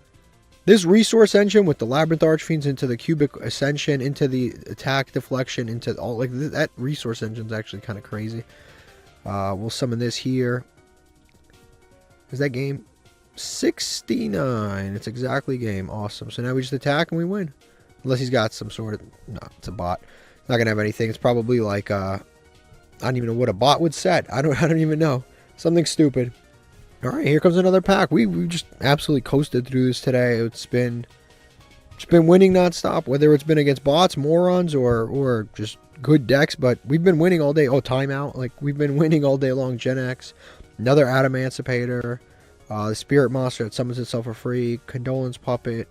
This resource engine with the Labyrinth Archfiends into the Cubic Ascension, into the attack deflection, into all, like, that resource engine's actually kind of crazy. We'll summon this here. Is that game? 69. It's exactly game. Awesome. So now we just attack and we win. Unless he's got some sort of... No, it's a bot. Not going to have anything. It's probably like... I don't even know what a bot would set. I don't even know. Something stupid. Alright, here comes another pack. We just absolutely coasted through this today. It's been winning nonstop. Whether it's been against bots, morons, or just good decks. But we've been winning all day. Oh, timeout. Like, we've been winning all day long. Gen X. Another Adamantipator. The Spirit Monster that summons itself for free. Condolence Puppet.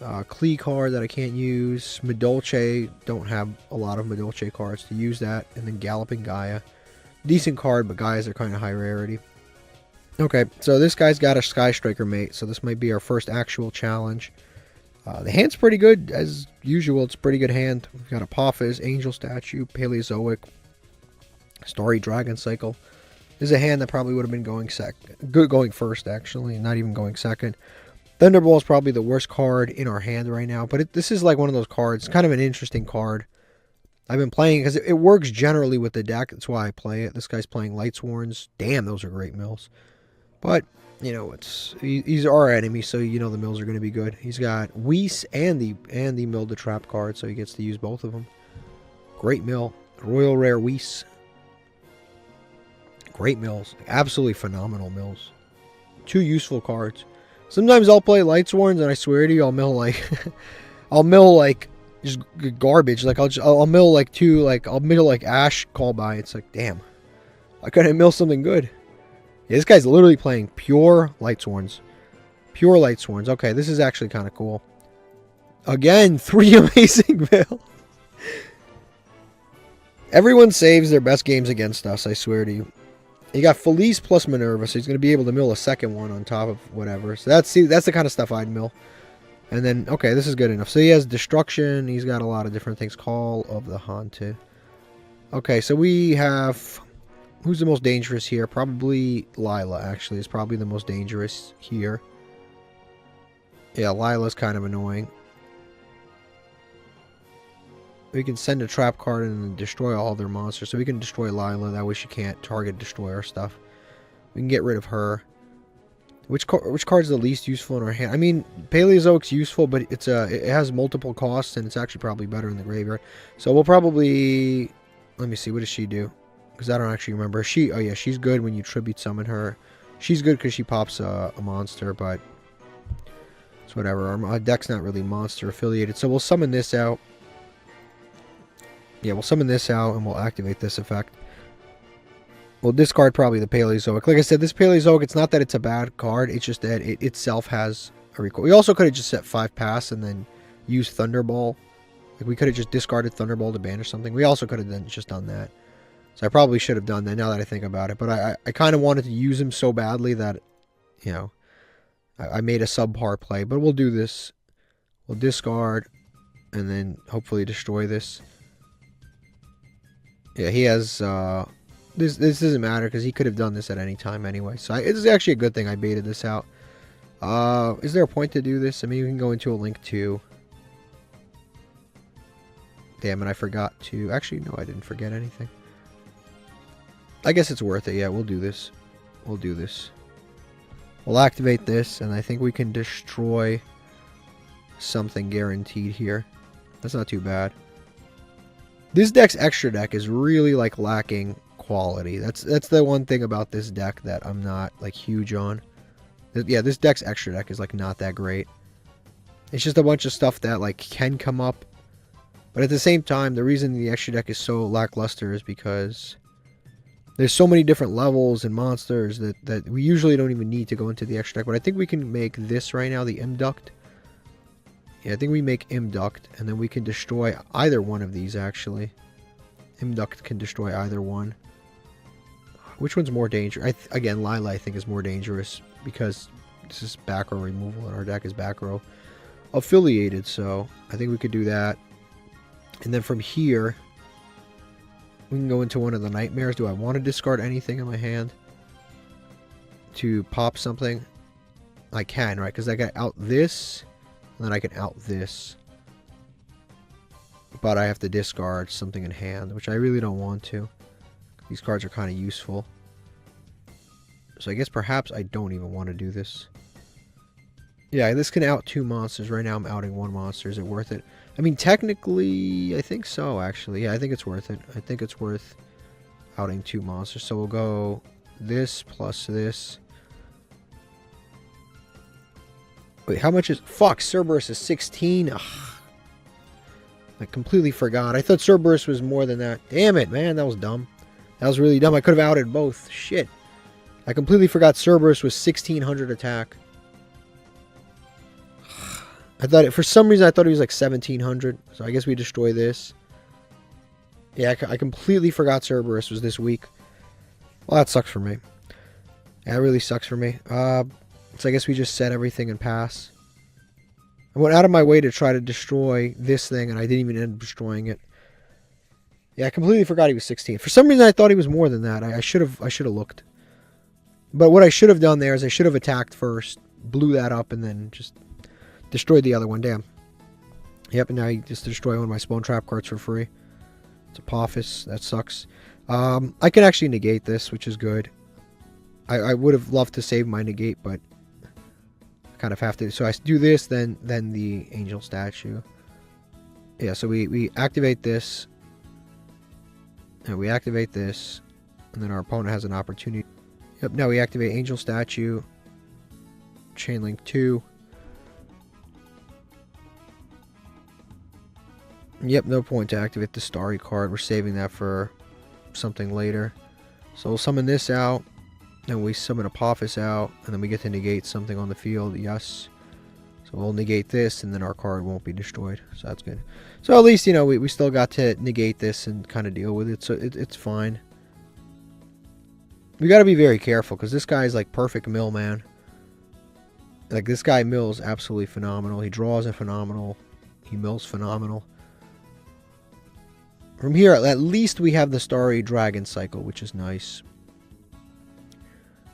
Klee card that I can't use. Medolce, don't have a lot of Medolce cards to use that. And then Galloping Gaia. Decent card, but Gaias are kind of high rarity. Okay, so this guy's got a Sky Striker mate, so this might be our first actual challenge. The hand's pretty good, as usual. It's a pretty good hand. We've got Apophis, Angel Statue, Paleozoic, Starry Dragon Cycle. This is a hand that probably would have been going first, actually, not even going second. Thunderball is probably the worst card in our hand right now, but this is like one of those cards, kind of an interesting card. I've been playing because it works generally with the deck. That's why I play it. This guy's playing Lightsworns. Damn, those are great mills. But, you know, he's our enemy, so you know the mills are going to be good. He's got Whis and the Mill the Trap card, so he gets to use both of them. Great mill. Royal Rare Whis. Great mills. Absolutely phenomenal mills. 2 useful cards. Sometimes I'll play Lightsworns, and I swear to you, I'll mill like just garbage. Like I'll mill like 2, like I'll mill like Ash Callby. It's like, damn, I couldn't mill something good. Yeah, this guy's literally playing pure Lightsworns. Pure Lightsworns. Okay, this is actually kind of cool. Again, 3 amazing mills. Everyone saves their best games against us, I swear to you. You got Felice plus Minerva, so he's going to be able to mill a second one on top of whatever. So that's the kind of stuff I'd mill. And then, okay, this is good enough. So he has Destruction. He's got a lot of different things. Call of the Haunted. Okay, so we have... Who's the most dangerous here? Probably Lila, actually. Is probably the most dangerous here. Yeah, Lila's kind of annoying. We can send a trap card and then destroy all their monsters. So we can destroy Lila. That way she can't target, destroy our stuff. We can get rid of her. Which card's the least useful in our hand? I mean, Paleozoic's useful, but it has multiple costs, and it's actually probably better in the graveyard. So we'll probably... Let me see, what does she do? Because I don't actually remember. Oh yeah, she's good when you tribute summon her. She's good because she pops a monster, but... It's whatever. Our deck's not really monster affiliated. So we'll summon this out. Yeah, we'll summon this out, and we'll activate this effect. We'll discard probably the Paleozoic. Like I said, this Paleozoic, it's not that it's a bad card. It's just that it itself has a recoil. We also could have just set 5 pass and then used Thunderball. Like, we could have just discarded Thunderball to banish something. We also could have just done that. So I probably should have done that now that I think about it. But I kind of wanted to use him so badly that, you know, I made a subpar play. But we'll do this. We'll discard and then hopefully destroy this. Yeah, he has... This doesn't matter because he could have done this at any time anyway. So it's actually a good thing I baited this out. Is there a point to do this? I mean, you can go into a link too. Damn it, I forgot to... Actually, no, I didn't forget anything. I guess it's worth it. Yeah, we'll do this. We'll do this. We'll activate this, and I think we can destroy something guaranteed here. That's not too bad. This deck's extra deck is really, like, lacking quality. That's the one thing about this deck that I'm not, like, huge on. Yeah, this deck's extra deck is, like, not that great. It's just a bunch of stuff that, like, can come up. But at the same time, the reason the extra deck is so lackluster is because there's so many different levels and monsters that we usually don't even need to go into the extra deck. But I think we can make this right now, the Imduct. Yeah, I think we make Imduct, and then we can destroy either one of these, actually. Imduct can destroy either one. Which one's more dangerous? Again, Lila, I think, is more dangerous because this is back row removal, and our deck is back row affiliated, so I think we could do that. And then from here, we can go into one of the nightmares. Do I want to discard anything in my hand to pop something? I can, right? Because I got out this, and then I can out this. But I have to discard something in hand, which I really don't want to. These cards are kind of useful. So I guess perhaps I don't even want to do this. Yeah, this can out 2 monsters. Right now I'm outing 1 monster. Is it worth it? I mean, technically, I think so, actually. Yeah, I think it's worth it. I think it's worth outing 2 monsters. So we'll go this plus this. Wait, how much is... Fuck, Cerberus is 16. Ugh. I completely forgot. I thought Cerberus was more than that. Damn it, man. That was dumb. That was really dumb. I could have outed both. Shit. I completely forgot Cerberus was 1600 attack. I thought for some reason I thought he was like 1700. So I guess we destroy this. Yeah, I completely forgot Cerberus was this weak. Well, that sucks for me. Yeah, it really sucks for me. So I guess we just set everything and pass. I went out of my way to try to destroy this thing, and I didn't even end up destroying it. Yeah, I completely forgot he was 16. For some reason, I thought he was more than that. I should have looked. But what I should have done there is I should have attacked first, blew that up, and then just destroyed the other one. Damn. Yep, and now you just destroy one of my Spawn Trap cards for free. It's Apophis. That sucks. I can actually negate this, which is good. I would have loved to save my negate, but I kind of have to. So I do this, then the Angel Statue. Yeah, so we activate this. And we activate this. And then our opponent has an opportunity. Yep, now we activate Angel Statue. Chainlink 2. Yep, no point to activate the Starry card. We're saving that for something later. So we'll summon this out. Then we summon Apophis out. And then we get to negate something on the field. Yes. So we'll negate this, and then our card won't be destroyed. So that's good. So at least, you know, we still got to negate this and kind of deal with it. So it's fine. We got to be very careful, because this guy's like perfect mill, man. Like, this guy mills absolutely phenomenal. He draws phenomenal. He mills phenomenal. From here, at least we have the Starry Dragon cycle, which is nice.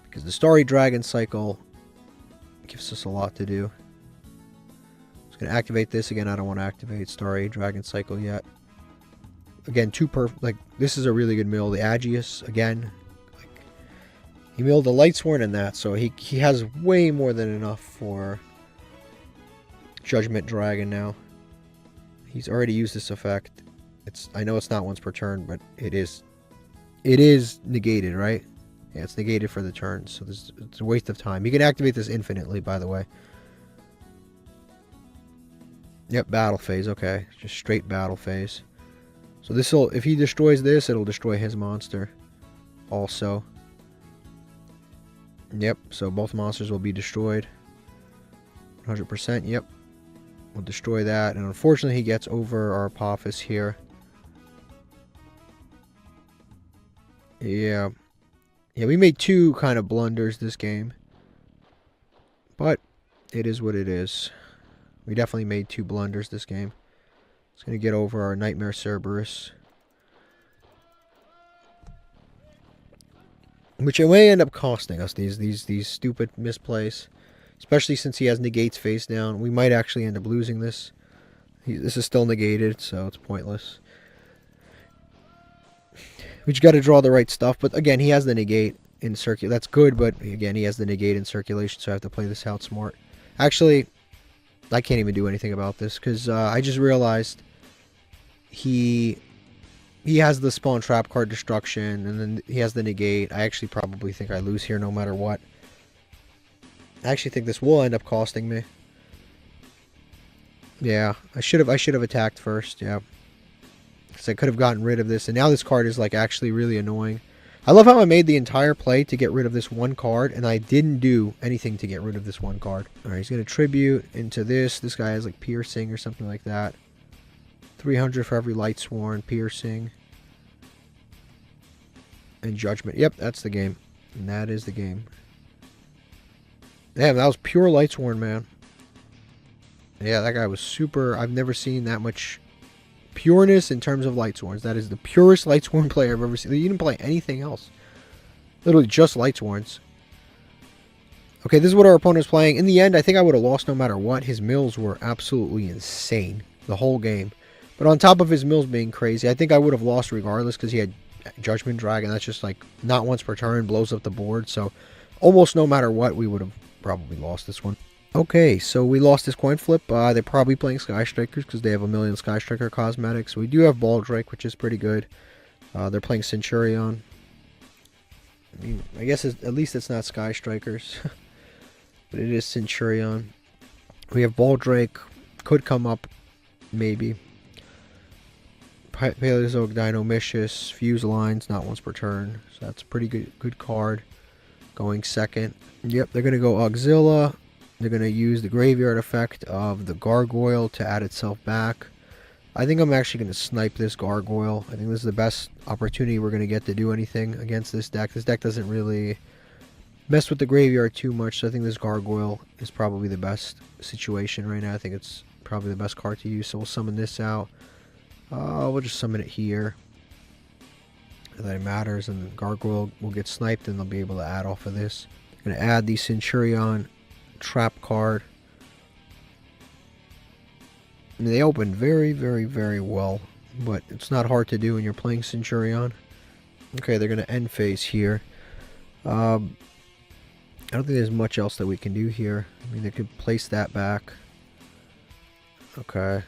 Because the Starry Dragon cycle gives us a lot to do. Just going to activate this again. I don't want to activate Starry Dragon cycle yet. Again, like, this is a really good mill. The Agius, again. Like, He milled the lightsworn in that, so he has way more than enough for Judgment Dragon now. He's already used this effect. I know it's not once per turn, but it is negated, right? Yeah, it's negated for the turn, so it's a waste of time. You can activate this infinitely, by the way. Yep, battle phase, okay. Just straight battle phase. So this'll, if he destroys this, it'll destroy his monster also. Yep, so both monsters will be destroyed. 100%, yep. We'll destroy that, and unfortunately he gets over our Apophis here. Yeah. Yeah, we made two kind of blunders this game. But it is what it is. We definitely made two blunders this game. It's going to get over our Nightmare Cerberus. Which it may end up costing us, these stupid misplays. Especially since he has negates face down. We might actually end up losing this. This is still negated, so it's pointless. We just got to draw the right stuff. But again, he has the negate in circulation. That's good, but again, he has the negate in circulation, so I have to play this out smart. Actually, I can't even do anything about this, because I just realized he has the spawn trap card destruction, and then he has the negate. I actually probably think I lose here no matter what. I actually think this will end up costing me. Yeah, I should have attacked first, yeah. Because I could have gotten rid of this, and now this card is like actually really annoying. I love how I made the entire play to get rid of this one card, and I didn't do anything to get rid of this one card. Alright, he's going to tribute into this. This guy has like piercing or something like that. 300 for every lightsworn, piercing. And judgment. Yep, that's the game. And that is the game. Damn, that was pure lightsworn, man. Yeah, that guy was super. I've never seen that much pureness in terms of lightsworns. That is the purest lightsworn player I've ever seen. He didn't play anything else. Literally just lightsworns. Okay, this is what our opponent is playing. In the end, I think I would have lost no matter what. His mills were absolutely insane the whole game. But on top of his mills being crazy, I think I would have lost regardless because he had Judgment Dragon. That's just like not once per turn, blows up the board. So almost no matter what, we would have probably lost this one. Okay, so we lost this coin flip. They're probably playing Sky Strikers because they have a million Sky Striker cosmetics. We do have Baldrake, which is pretty good. They're playing Centurion. I mean, I guess at least it's not Sky Strikers. But it is Centurion. We have Baldrake. Could come up, maybe. Paleozoic Dinomycius. Fuse Lines, not once per turn. So that's a pretty good card. Going second. Yep, they're going to go Auxilla. They're going to use the graveyard effect of the Gargoyle to add itself back. I think I'm actually going to snipe this Gargoyle. I think this is the best opportunity we're going to get to do anything against this deck. This deck doesn't really mess with the graveyard too much, so I think this Gargoyle is probably the best situation right now. I think it's probably the best card to use, so we'll summon this out. We'll just summon it here. That it matters, and the Gargoyle will get sniped, and they'll be able to add off of this. I'm going to add the Centurion trap card. And they open very, very, very well, but it's not hard to do when you're playing Centurion. Okay, they're going to end phase here. I don't think there's much else that we can do here. I mean, they could place that back. Okay.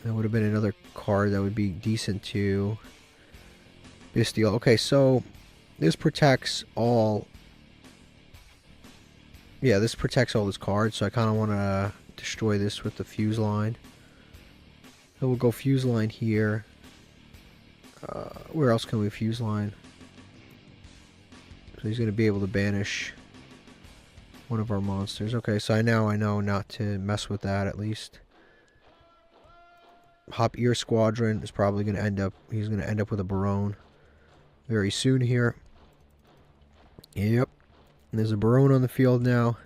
That would have been another card that would be decent too. Bestial. Okay, so this protects all. Yeah, this protects all his cards, so I kind of want to destroy this with the fuse line. So we'll go fuse line here. Where else can we fuse line? So he's going to be able to banish one of our monsters. Okay, so now I know not to mess with that at least. Hop Ear Squadron is probably going to end up. He's going to end up with a Barone very soon here. Yep. And there's a Barone on the field now.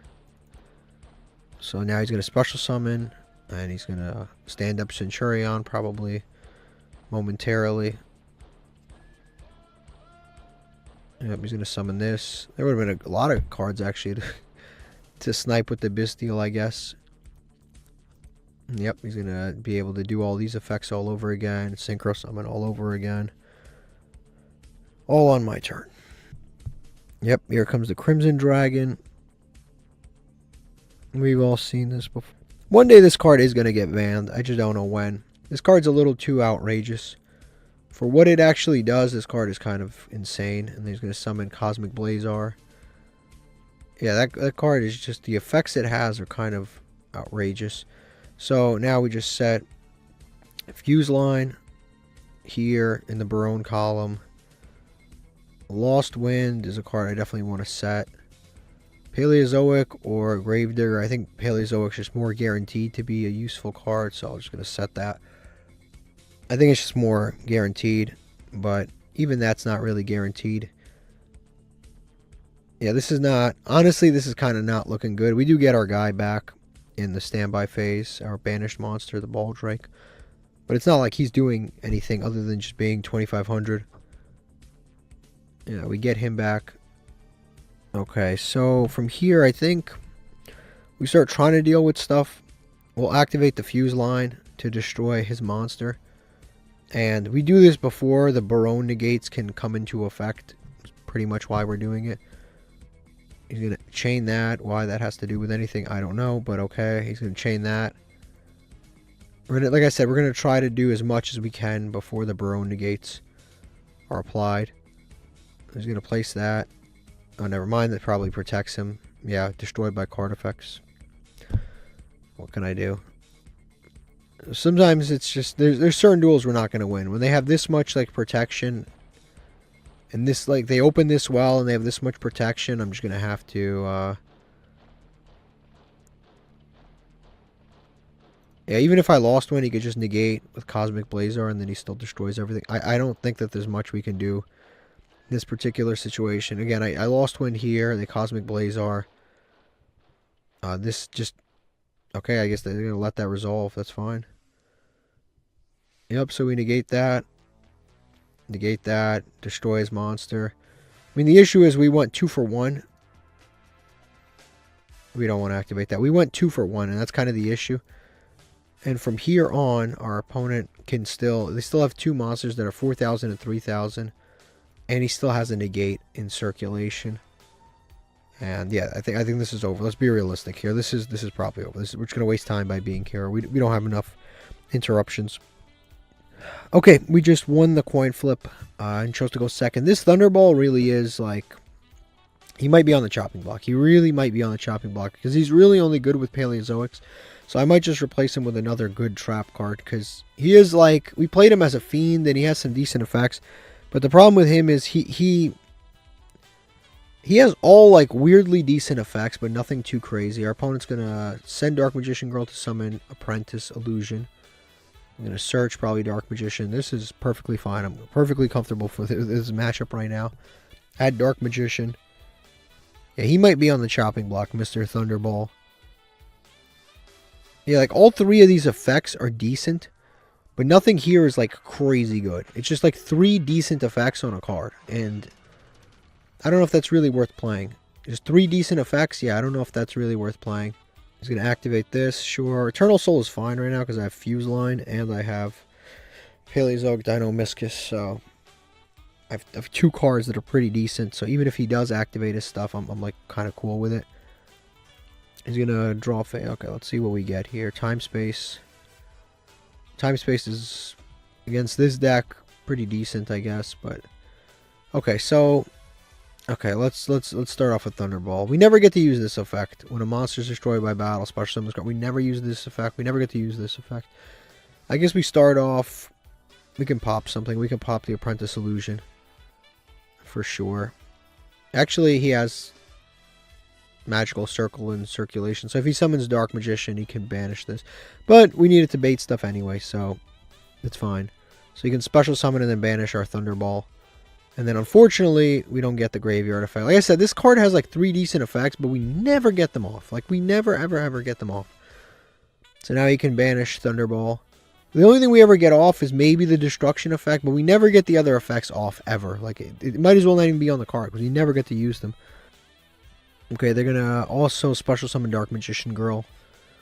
So now he's going to special summon. And he's going to stand up Centurion probably momentarily. Yep, he's going to summon this. There would have been a lot of cards actually to snipe with the Bestial, I guess. Yep, he's going to be able to do all these effects all over again. Synchro summon all over again. All on my turn. Yep, here comes the Crimson Dragon. We've all seen this before. One day this card is going to get banned. I just don't know when. This card's a little too outrageous. For what it actually does, this card is kind of insane. And he's going to summon Cosmic Blazar. Yeah, that card is just... The effects it has are kind of outrageous. So now we just set Fuse Line here in the Barone column. Lost Wind is a card I definitely want to set. Paleozoic or Gravedigger. I think Paleozoic is just more guaranteed to be a useful card, so I'm just going to set that. I think it's just more guaranteed, but even that's not really guaranteed. Yeah, this is not... Honestly, this is kind of not looking good. We do get our guy back in the standby phase, our banished monster, the Baldrake. But it's not like he's doing anything other than just being 2,500. Yeah, we get him back. Okay, so from here, I think we start trying to deal with stuff. We'll activate the Fuse Line to destroy his monster. And we do this before the Barone negates can come into effect. That's pretty much why we're doing it. He's going to chain that. Why that has to do with anything, I don't know. But okay, he's going to chain that. We're gonna, like I said, we're going to try to do as much as we can before the Barone negates are applied. He's going to place that. Oh, never mind. That probably protects him. Yeah, destroyed by card effects. What can I do? Sometimes it's just... There's certain duels we're not going to win. When they have this much, like, protection... And this, like, they open this well and they have this much protection, I'm just going to have to... Yeah, even if I lost one, he could just negate with Cosmic Blazar and then he still destroys everything. I don't think that there's much we can do in this particular situation. Again, I lost one here, the Cosmic Blazar. This just... Okay, I guess they're going to let that resolve. That's fine. Yep, so we negate that. Negate that. Destroy his monster. I mean, the issue is we want 2 for 1. We don't want to activate that. We want 2 for 1, and that's kind of the issue. And from here on, our opponent can still... They still have 2 monsters that are 4,000 and 3,000. And he still has a negate in circulation. And yeah, I think this is over. Let's be realistic here. This is probably over. We're just going to waste time by being here. We don't have enough interruptions. Okay, we just won the coin flip and chose to go second. This Thunderball really is like... He might be on the chopping block. He really might be on the chopping block because he's really only good with Paleozoics. So I might just replace him with another good trap card because he is like... We played him as a fiend and he has some decent effects. But the problem with him is he has all like weirdly decent effects, but nothing too crazy. Our opponent's going to send Dark Magician Girl to summon Apprentice Illusion. I'm going to search probably Dark Magician. This is perfectly fine. I'm perfectly comfortable for this matchup right now. Add Dark Magician. Yeah, he might be on the chopping block, Mr. Thunderball. Yeah, like all 3 of these effects are decent. But nothing here is like crazy good. It's just like 3 decent effects on a card. And I don't know if that's really worth playing. Just 3 decent effects? Yeah, I don't know if that's really worth playing. He's going to activate this, sure. Eternal Soul is fine right now because I have Fuse Line and I have Paleozoic Dinomischus, so I have 2 cards that are pretty decent. So even if he does activate his stuff, I'm like kind of cool with it. He's going to draw... Okay, let's see what we get here. Time Space. Time Space is, against this deck, pretty decent, I guess, but... Okay, so... Okay, let's start off with Thunderball. We never get to use this effect. When a monster is destroyed by battle, special summons card. We never use this effect. We never get to use this effect. I guess we start off... We can pop something. We can pop the Apprentice Illusion. For sure. Actually, he has Magical Circle in circulation. So if he summons Dark Magician, he can banish this. But we need it to bait stuff anyway, so it's fine. So you can special summon and then banish our Thunderball. And then, unfortunately, we don't get the graveyard effect. Like I said, this card has, like, 3 decent effects, but we never get them off. Like, we never, ever, ever get them off. So now you can banish Thunderball. The only thing we ever get off is maybe the destruction effect, but we never get the other effects off, ever. Like, it might as well not even be on the card, because we never get to use them. Okay, they're going to also special summon Dark Magician Girl,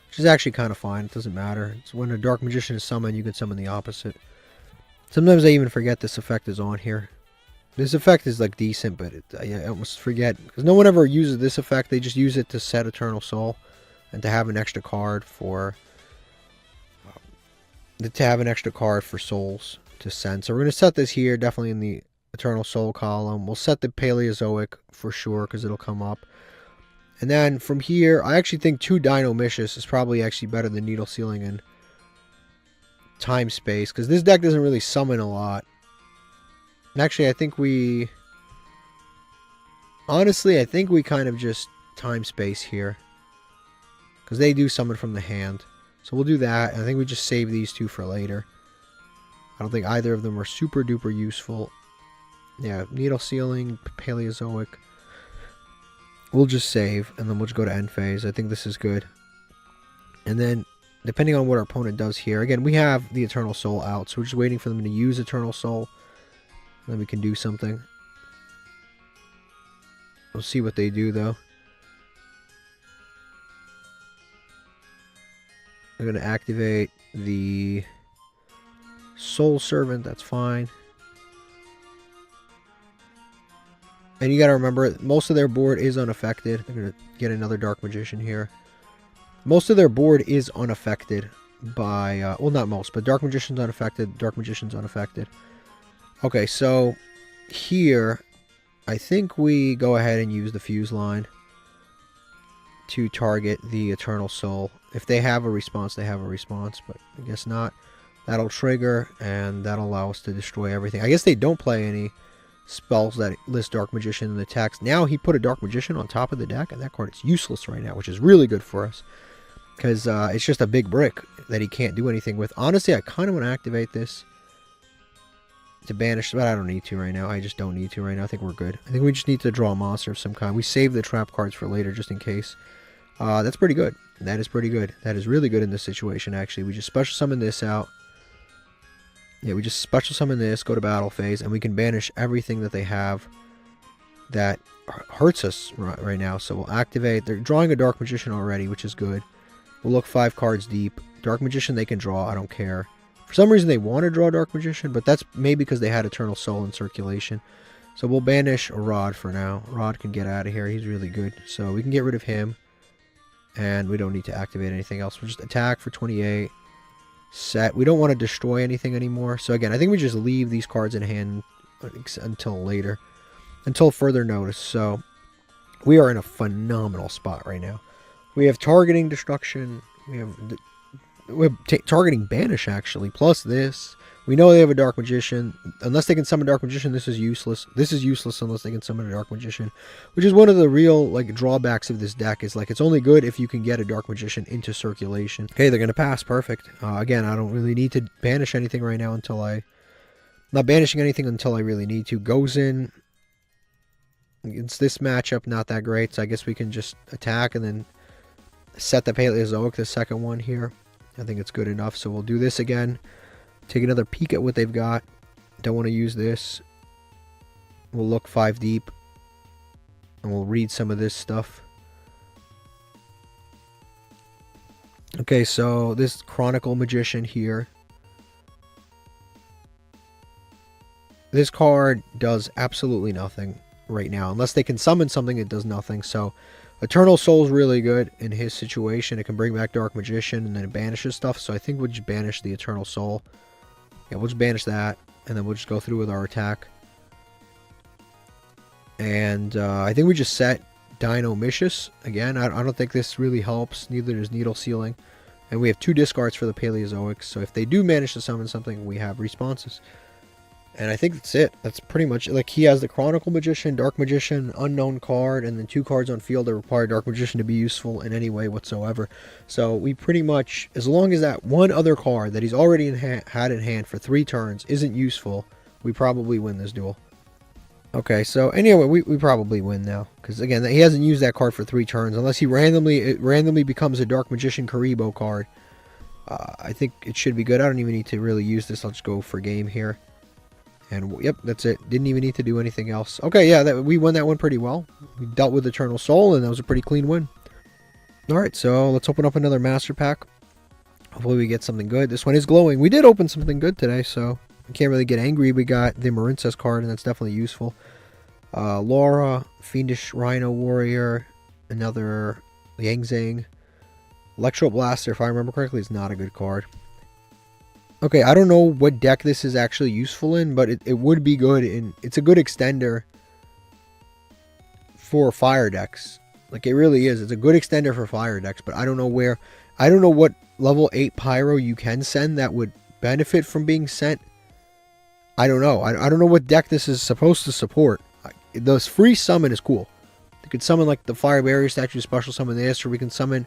which is actually kind of fine. It doesn't matter. It's when a Dark Magician is summoned, you can summon the opposite. Sometimes I even forget this effect is on here. This effect is like decent, but I almost forget because no one ever uses this effect. They just use it to set Eternal Soul and to have an extra card for souls to send. So we're going to set this here, definitely in the Eternal Soul column. We'll set the Paleozoic for sure because it'll come up. And then from here, I actually think 2 Dino Mishis is probably actually better than Needle Sealing and Time Space because this deck doesn't really summon a lot. And actually, I think we kind of just Time Space here because they do summon from the hand. So we'll do that. And I think we just save these 2 for later. I don't think either of them are super duper useful. Yeah, Needle Sealing, Paleozoic. We'll just save, and then we'll just go to end phase. I think this is good. And then, depending on what our opponent does here, again, we have the Eternal Soul out, so we're just waiting for them to use Eternal Soul. And then we can do something. We'll see what they do, though. They're going to activate the Soul Servant. That's fine. And you got to remember, most of their board is unaffected. They're going to get another Dark Magician here. Most of their board is unaffected by... well, not most, but Dark Magician's unaffected. Dark Magician's unaffected. Okay, so here, I think we go ahead and use the Fuse Line to target the Eternal Soul. If they have a response, they have a response, but I guess not. That'll trigger, and that'll allow us to destroy everything. I guess they don't play any spells that list Dark Magician in the text. Now he put a Dark Magician on top of the deck, and that card is useless right now, which is really good for us. Because it's just a big brick that he can't do anything with. Honestly, I kind of want to activate this to banish, but I don't need to right now. I just don't need to right now. I think we're good. I think we just need to draw a monster of some kind. We save the trap cards for later just in case. That's pretty good. That is pretty good. That is really good in this situation, actually. We just special summon this out. Yeah, we just special summon this, go to battle phase, and we can banish everything that they have that hurts us right now. So we'll activate. They're drawing a Dark Magician already, which is good. We'll look 5 cards deep. Dark Magician they can draw, I don't care. For some reason they want to draw Dark Magician, but that's maybe because they had Eternal Soul in circulation. So we'll banish a Rod for now. Rod can get out of here, he's really good. So we can get rid of him. And we don't need to activate anything else. We'll just attack for 28. Set. We don't want to destroy anything anymore. So again, I think we just leave these cards in hand until later. Until further notice. So we are in a phenomenal spot right now. We have targeting destruction. We have targeting banish actually. Plus this. We know they have a Dark Magician. Unless they can summon Dark Magician, this is useless. This is useless unless they can summon a Dark Magician. Which is one of the real drawbacks of this deck. Is it's only good if you can get a Dark Magician into circulation. Okay, they're going to pass. Perfect. Again, I don't really need to banish anything right now until I... Not banishing anything until I really need to. Goes in. It's this matchup, not that great. So I guess we can just attack and then set the Paleozoic, the second one here. I think it's good enough. So we'll do this again. Take another peek at what they've got. Don't want to use this. We'll look 5 deep. And we'll read some of this stuff. Okay, so this Chronicle Magician here. This card does absolutely nothing right now. Unless they can summon something, it does nothing. So Eternal Soul is really good in his situation. It can bring back Dark Magician and then it banishes stuff. So I think we'll just banish the Eternal Soul. Yeah, we'll just banish that, and then we'll just go through with our attack. And I think we just set Dino Mishis. Again, I don't think this really helps. Neither does Needle Sealing. And we have 2 discards for the Paleozoics, so if they do manage to summon something, we have responses. And I think that's it. That's pretty much... he has the Chronicle Magician, Dark Magician, Unknown card, and then 2 cards on field that require Dark Magician to be useful in any way whatsoever. So we pretty much... As long as that one other card that he's already had in hand for 3 turns isn't useful, we probably win this duel. Okay, so anyway, we probably win now. Because again, he hasn't used that card for 3 turns. Unless it randomly becomes a Dark Magician Karibo card. I think it should be good. I don't even need to really use this. I'll just go for game here. And yep, that's it. Didn't even need to do anything else. Okay, yeah, we won that one pretty well. We dealt with Eternal Soul, and that was a pretty clean win. Alright, so let's open up another Master Pack. Hopefully we get something good. This one is glowing. We did open something good today, so can't really get angry. We got the Marincess card, and that's definitely useful. Laura, Fiendish Rhino Warrior, another Yang Zhang. Electro Blaster, if I remember correctly, is not a good card. Okay, I don't know what deck this is actually useful in, but it would be good. It's a good extender for fire decks. Like, it really is. It's a good extender for fire decks, but I don't know where. I don't know what level 8 pyro you can send that would benefit from being sent. I don't know. I don't know what deck this is supposed to support. The free summon is cool. You could summon like the Fire Barrier Statue, special summon this, or we can summon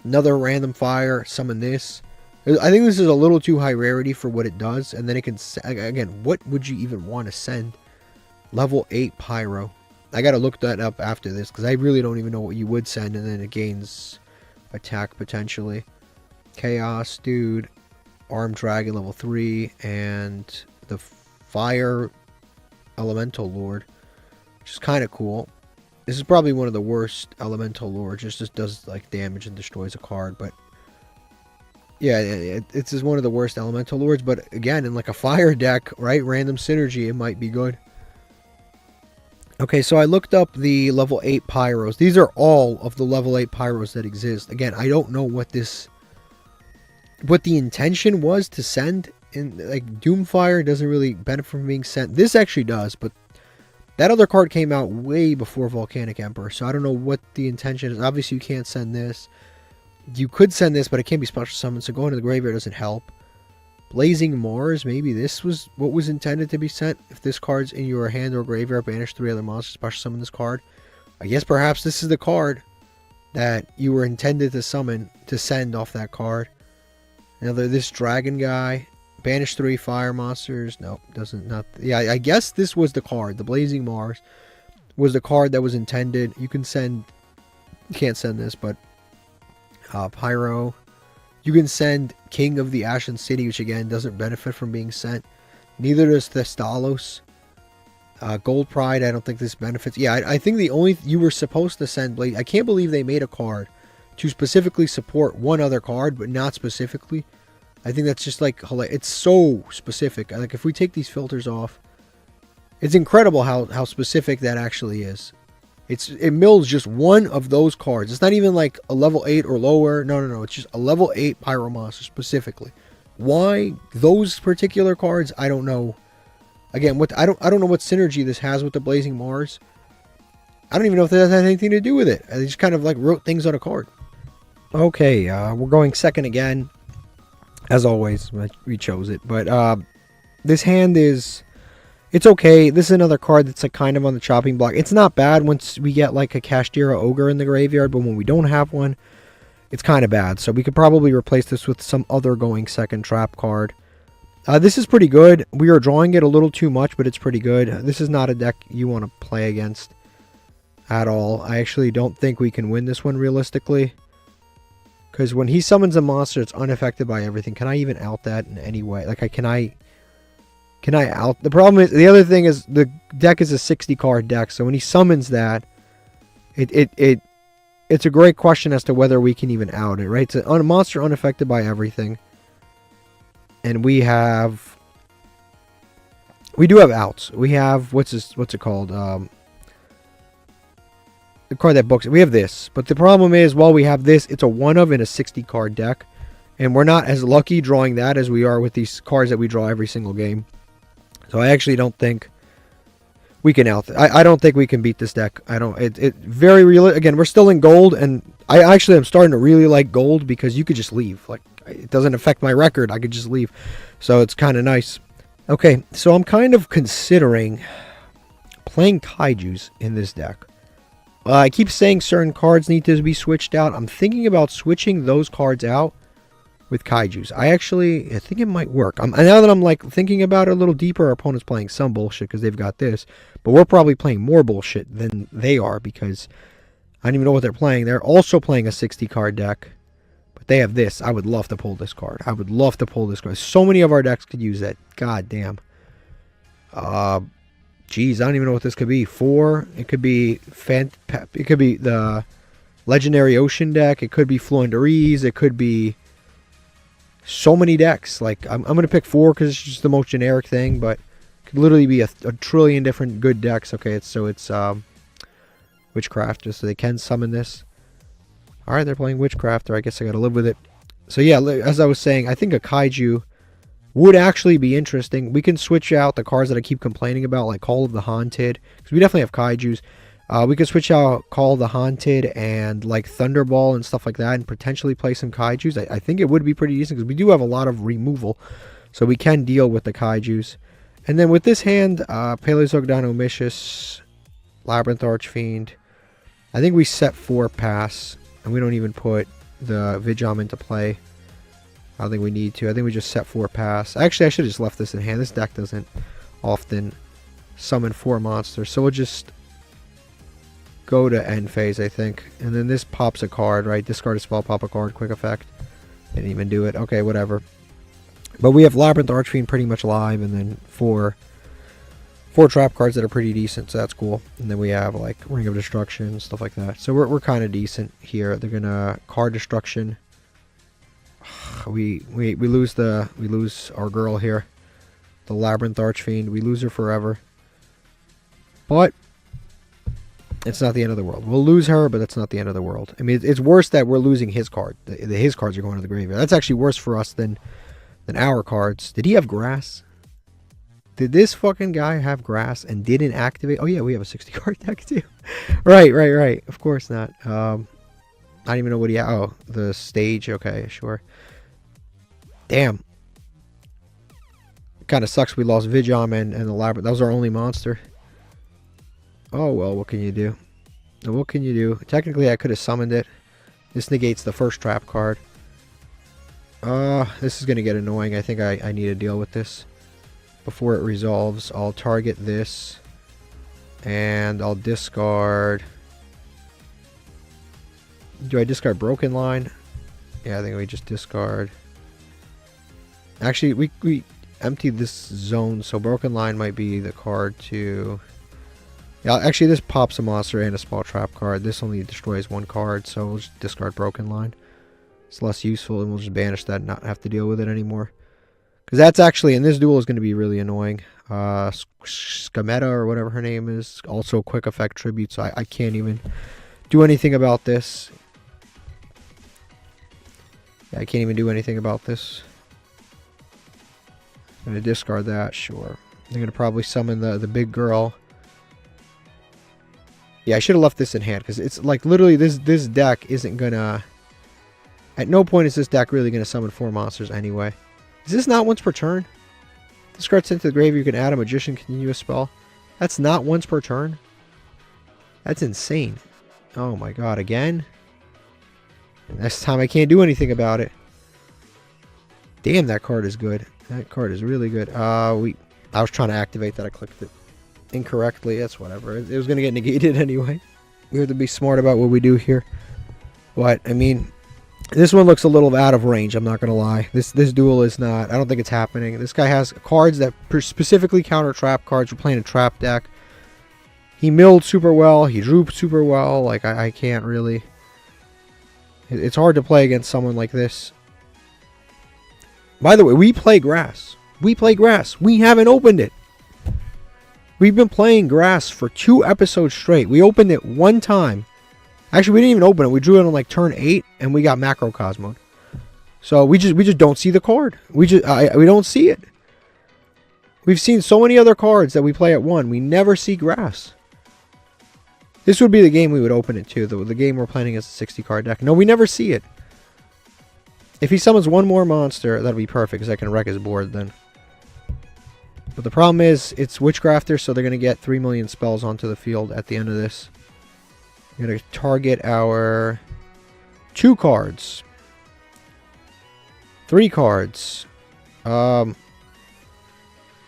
another random fire, summon this. I think this is a little too high rarity for what it does. And then it can, again, what would you even want to send? Level 8 pyro. I gotta look that up after this, because I really don't even know what you would send, and then it gains attack potentially. Chaos, dude. Armed Dragon level 3, and the Fire Elemental Lord, which is kind of cool. This is probably one of the worst Elemental Lords. Just does like damage and destroys a card, but yeah, it's just one of the worst Elemental Lords. But again, in like a fire deck, right? Random synergy, it might be good. Okay, so I looked up the level 8 pyros. These are all of the level 8 pyros that exist. Again, I don't know what the intention was to send. In like Doomfire doesn't really benefit from being sent. This actually does, but that other card came out way before Volcanic Emperor, so I don't know what the intention is. Obviously, you can't send this. You could send this, but it can't be special summoned, so going to the graveyard doesn't help. Blazing Mars, maybe this was what was intended to be sent. If this card's in your hand or graveyard, banish 3 other monsters, special summon this card. I guess perhaps this is the card that you were intended to summon, to send off that card. Another, this dragon guy. Banish 3 fire monsters. Nope, doesn't, not. Yeah, I guess this was the card. The Blazing Mars was the card that was intended. You can send, you can't send this, but Pyro. You can send King of the Ashen City, which again doesn't benefit from being sent. Neither does Thestalos. Gold Pride, I don't think this benefits. Yeah, I think the only, you were supposed to send Blaze. I can't believe they made a card to specifically support one other card, but not specifically. I think that's just like, it's so specific. Like, if we take these filters off, it's incredible how specific that actually is. It mills just one of those cards. It's not even like a level 8 or lower. No. It's just a level 8 Pyro Monster specifically. Why those particular cards? I don't know. Again, I don't know what synergy this has with the Blazing Mars. I don't even know if that has anything to do with it. They just kind of like wrote things on a card. Okay, we're going second again. As always, we chose it. But this hand is, it's okay. This is another card that's like kind of on the chopping block. It's not bad once we get like a Kashtira Ogre in the graveyard, but when we don't have one, it's kind of bad. So we could probably replace this with some other going second trap card. This is pretty good. We are drawing it a little too much, but it's pretty good. This is not a deck you want to play against at all. I actually don't think we can win this one realistically. Because when he summons a monster, it's unaffected by everything. Can I even out that in any way? Like, can I out? The problem is, the other thing is, the deck is a 60 card deck. So when he summons that, it's a great question as to whether we can even out it, right? It's a monster unaffected by everything. And we do have outs. We have, what's it called? The card that books it. We have this. But the problem is, while we have this, it's a one of in a 60 card deck. And we're not as lucky drawing that as we are with these cards that we draw every single game. So I actually don't think we can out. I don't think we can beat this deck. I don't. It very real. Again, we're still in gold, and I actually am starting to really like gold because you could just leave. Like, it doesn't affect my record. I could just leave. So it's kind of nice. Okay, so I'm kind of considering playing Kaijus in this deck. I keep saying certain cards need to be switched out. I'm thinking about switching those cards out with Kaijus. I think it might work. Now that I'm like thinking about it a little deeper, our opponent's playing some bullshit because they've got this. But we're probably playing more bullshit than they are because I don't even know what they're playing. They're also playing a 60 card deck. But they have this. I would love to pull this card. I would love to pull this card. So many of our decks could use that. God damn. Geez, I don't even know what this could be. 4. It could be the Legendary Ocean deck. It could be Floinderies. It could be so many decks. Like, I'm going to pick 4 because it's just the most generic thing, but it could literally be a trillion different good decks. Okay, it's Witchcrafter, so they can summon this. Alright, they're playing Witchcrafter. I guess I gotta live with it. So yeah, as I was saying, I think a Kaiju would actually be interesting. We can switch out the cards that I keep complaining about, like Call of the Haunted, because we definitely have Kaijus. We could switch out Call of the Haunted and like Thunderball and stuff like that, and potentially play some Kaijus. I think it would be pretty decent, because we do have a lot of removal, so we can deal with the Kaijus. And then with this hand, Paleozoic Dinomycius, Labyrinth Archfiend, I think we set 4 pass, and we don't even put the Yugioh into play. I don't think we need to. I think we just set 4 pass. Actually, I should have just left this in hand. This deck doesn't often summon 4 monsters, so we'll just go to end phase, I think. And then this pops a card, right? Discard a spell, pop a card, quick effect. Didn't even do it. Okay, whatever. But we have Labyrinth Archfiend pretty much live, and then 4 trap cards that are pretty decent, so that's cool. And then we have like Ring of Destruction, stuff like that. So we're kind of decent here. They're gonna card destruction. We lose our girl here, the Labyrinth Archfiend. We lose her forever. But it's not the end of the world. We'll lose her, but that's not the end of the world. I mean, it's worse that we're losing his card. His cards are going to the graveyard. That's actually worse for us than our cards. Did he have grass? Did this fucking guy have grass and didn't activate? Oh yeah, we have a 60 card deck too. Right. Of course not. I don't even know what he had. Oh, the stage. Okay, sure. Damn. Kind of sucks we lost Yugioh and the Labyrinth. That was our only monster. Oh well, what can you do? What can you do? Technically, I could have summoned it. This negates the first trap card. This is going to get annoying. I think I need to deal with this. Before it resolves, I'll target this. And I'll discard... Do I discard Broken Line? Yeah, I think we just discard... Actually, we emptied this zone, so Broken Line might be the card to... Yeah, actually, this pops a monster and a small trap card. This only destroys 1 card, so we'll just discard Broken Line. It's less useful, and we'll just banish that and not have to deal with it anymore. Because that's actually, in this duel, is going to be really annoying. Scametta, or whatever her name is, also quick effect tribute, so I can't even do anything about this. Yeah, I can't even do anything about this. I'm going to discard that, sure. I'm going to probably summon the big girl. Yeah, I should have left this in hand, because it's like, literally, this deck isn't going to... At no point is this deck really going to summon 4 monsters anyway. Is this not once per turn? Discard sent to the grave, you can add a Magician continuous spell. That's not once per turn? That's insane. Oh my god, again? And this time I can't do anything about it. Damn, that card is good. That card is really good. I was trying to activate that, I clicked it incorrectly. That's whatever. It was going to get negated anyway. We have to be smart about what we do here. But, I mean... This one looks a little out of range, I'm not going to lie. This duel is not... I don't think it's happening. This guy has cards that specifically counter trap cards. We're playing a trap deck. He milled super well. He drew super well. Like, I can't really... It's hard to play against someone like this. By the way, we play grass. We play grass. We haven't opened it. We've been playing grass for 2 episodes straight. We opened it 1 time. Actually, we didn't even open it. We drew it on like turn 8, and we got Macrocosmoed. So we just don't see the card. We don't see it. We've seen so many other cards that we play at 1. We never see grass. This would be the game we would open it to. The game we're playing is a 60 card deck. No, we never see it. If he summons 1 more monster, that'll be perfect, because I can wreck his board then. But the problem is, it's Witchcrafter, so they're going to get 3 million spells onto the field at the end of this. We're going to target our 2 cards. 3 cards. I mean,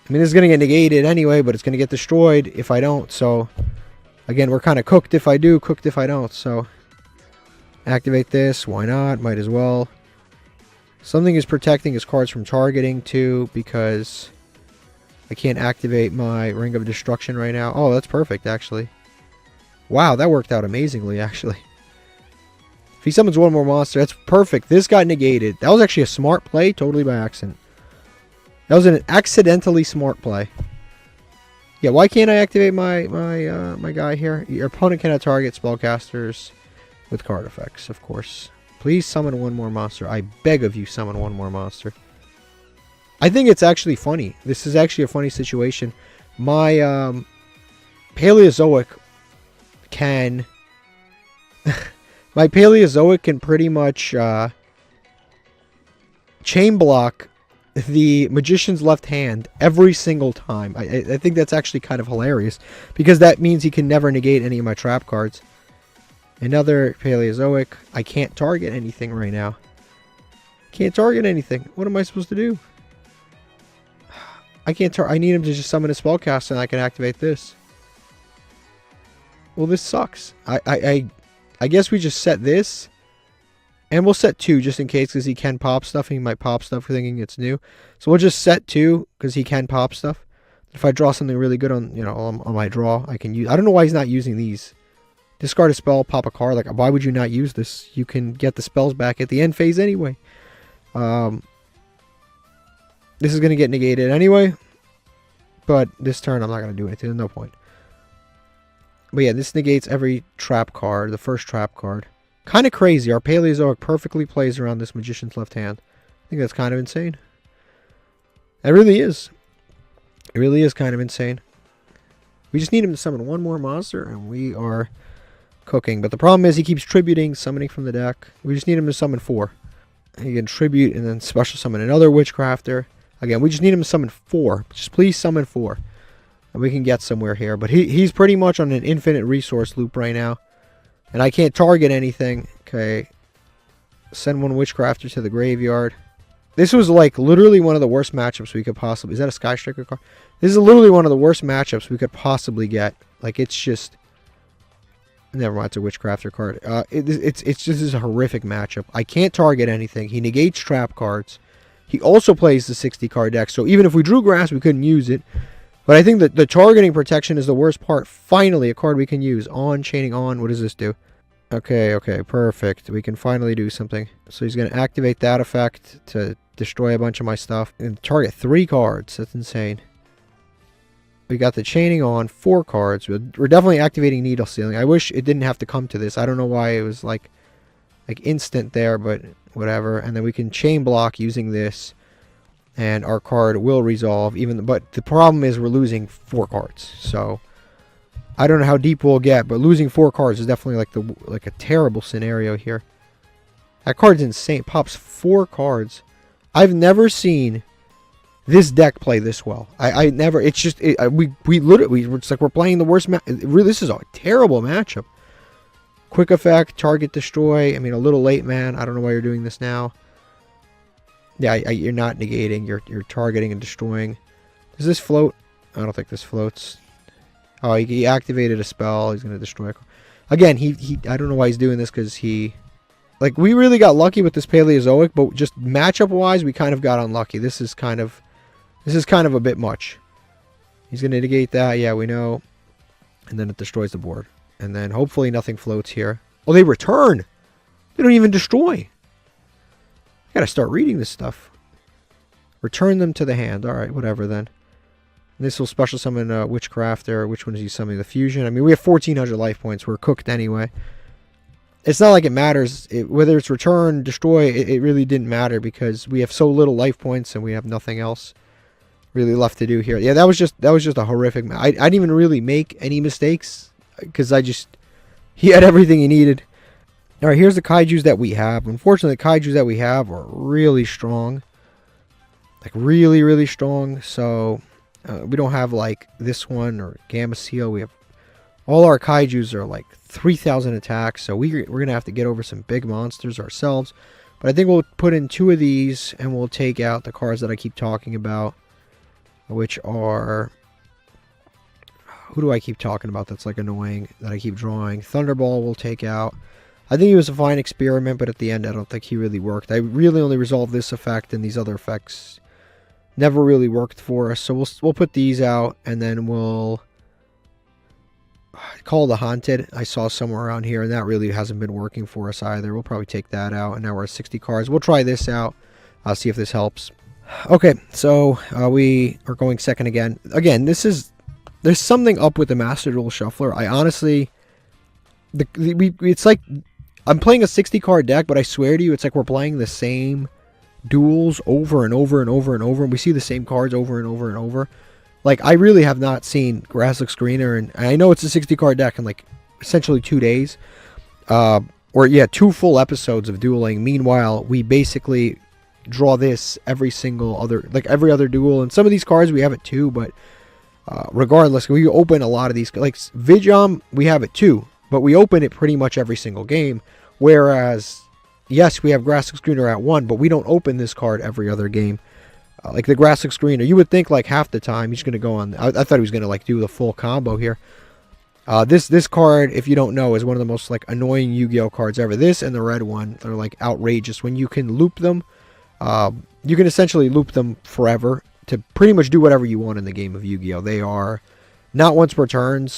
this is going to get negated anyway, but it's going to get destroyed if I don't. So, again, we're kind of cooked if I do, cooked if I don't. So, activate this. Why not? Might as well. Something is protecting his cards from targeting, too, because I can't activate my Ring of Destruction right now. Oh, that's perfect, actually. Wow, that worked out amazingly, actually. If he summons one more monster, that's perfect. This got negated. That was actually a smart play, totally by accident. That was an accidentally smart play. Yeah, why can't I activate my guy here? Your opponent cannot target spellcasters with card effects, of course. Please summon one more monster. I beg of you, summon one more monster. I think it's actually funny. This is actually a funny situation. My Paleozoic can... my Paleozoic can pretty much chain block the Magician's left hand every single time. I think that's actually kind of hilarious, because that means he can never negate any of my trap cards. Another Paleozoic. I can't target anything right now. Can't target anything. What am I supposed to do? I can't I need him to just summon a spellcaster and I can activate this. Well, this sucks. I guess we just set this. And we'll set 2 just in case, because he can pop stuff. He might pop stuff thinking it's new. So we'll just set 2 because he can pop stuff. If I draw something really good on, on my draw, I can use... I don't know why he's not using these. Discard a spell, pop a card. Like, why would you not use this? You can get the spells back at the end phase anyway. This is going to get negated anyway. But this turn, I'm not going to do anything. There's no point. But yeah, this negates every trap card. The first trap card. Kind of crazy. Our Paleozoic perfectly plays around this Magician's left hand. I think that's kind of insane. It really is. It really is kind of insane. We just need him to summon one more monster, and we are cooking. But the problem is he keeps tributing, summoning from the deck. We just need him to summon 4. He can tribute and then special summon another Witchcrafter. Again, we just need him to summon 4. Just please summon 4. And we can get somewhere here. But he's pretty much on an infinite resource loop right now. And I can't target anything. Okay. Send one Witchcrafter to the graveyard. This was like literally one of the worst matchups we could possibly... Is that a Sky Striker card? This is literally one of the worst matchups we could possibly get. Like, it's just... Never mind, it's a Witchcrafter card. It's just a horrific matchup. I can't target anything. He negates trap cards. He also plays the 60 card deck. So even if we drew grass, we couldn't use it. But I think that the targeting protection is the worst part. Finally, a card we can use. On, chaining on. What does this do? Okay, perfect. We can finally do something. So he's going to activate that effect to destroy a bunch of my stuff. And target 3 cards. That's insane. We got the chaining on, 4 cards. We're definitely activating Needle Sealing. I wish it didn't have to come to this. I don't know why it was like instant there, but whatever. And then we can chain block using this. And our card will resolve, but the problem is we're losing 4 cards. So I don't know how deep we'll get, but losing 4 cards is definitely like a terrible scenario here. That card's insane. Pops 4 cards. I've never seen this deck play this well. I never. It's just we literally it's like we're playing the worst match. Really, this is a terrible matchup. Quick effect, target destroy. I mean, a little late, man. I don't know why you're doing this now. Yeah, you're not negating. You're targeting and destroying. Does this float? I don't think this floats. Oh, he activated a spell. He's gonna destroy. Again, he. I don't know why he's doing this, because he. Like, we really got lucky with this Paleozoic, but just matchup wise, we kind of got unlucky. This is kind of a bit much. He's gonna negate that. Yeah, we know. And then it destroys the board. And then hopefully nothing floats here. Oh, they return. They don't even destroy. I gotta start reading this stuff. Return them to the hand. Alright, whatever then. And this will special summon Witchcrafter. Which one is he summoning? The Fusion. I mean, we have 1,400 life points. We're cooked anyway. It's not like it matters. Whether it's return, destroy, it really didn't matter, because we have so little life points and we have nothing else really left to do here. Yeah, that was just a horrific... I didn't even really make any mistakes, because he had everything he needed. Alright, here's the kaijus that we have. Unfortunately, the kaijus that we have are really strong. Like, really, really strong. So, we don't have, like, this one or Gamma Seal. We have... All our kaijus are, like, 3,000 attacks. So, we're going to have to get over some big monsters ourselves. But I think we'll put in 2 of these, and we'll take out the cards that I keep talking about. Which are... Who do I keep talking about that's, like, annoying, that I keep drawing? Thunderball we'll take out. I think he was a fine experiment, but at the end, I don't think he really worked. I really only resolved this effect, and these other effects never really worked for us. So we'll put these out, and then we'll... Call the Haunted I saw somewhere around here, and that really hasn't been working for us either. We'll probably take that out, and now we're at 60 cards. We'll try this out. I'll see if this helps. Okay, so we are going second again. Again, there's something up with the Master Duel Shuffler. I honestly, it's like I'm playing a 60 card deck, but I swear to you, it's like we're playing the same duels over and over and over and over, and we see the same cards over and over and over. Like, I really have not seen Grasslix Screener, and I know it's a 60 card deck in like essentially 2 days, or yeah, 2 full episodes of dueling. Meanwhile, we basically draw this every other duel, and some of these cards we have it too, but regardless, we open a lot of these, like Yugioh, we have it too, but we open it pretty much every single game. Whereas, yes, we have Grasslix Screener at 1, but we don't open this card every other game. Like the Grasslix Screener, you would think like half the time he's going to go on. I thought he was going to like do the full combo here. This card, if you don't know, is one of the most like annoying Yu-Gi-Oh cards ever. This and the red one, they're like outrageous. When you can loop them, you can essentially loop them forever to pretty much do whatever you want in the game of Yu-Gi-Oh. They are not once per turn.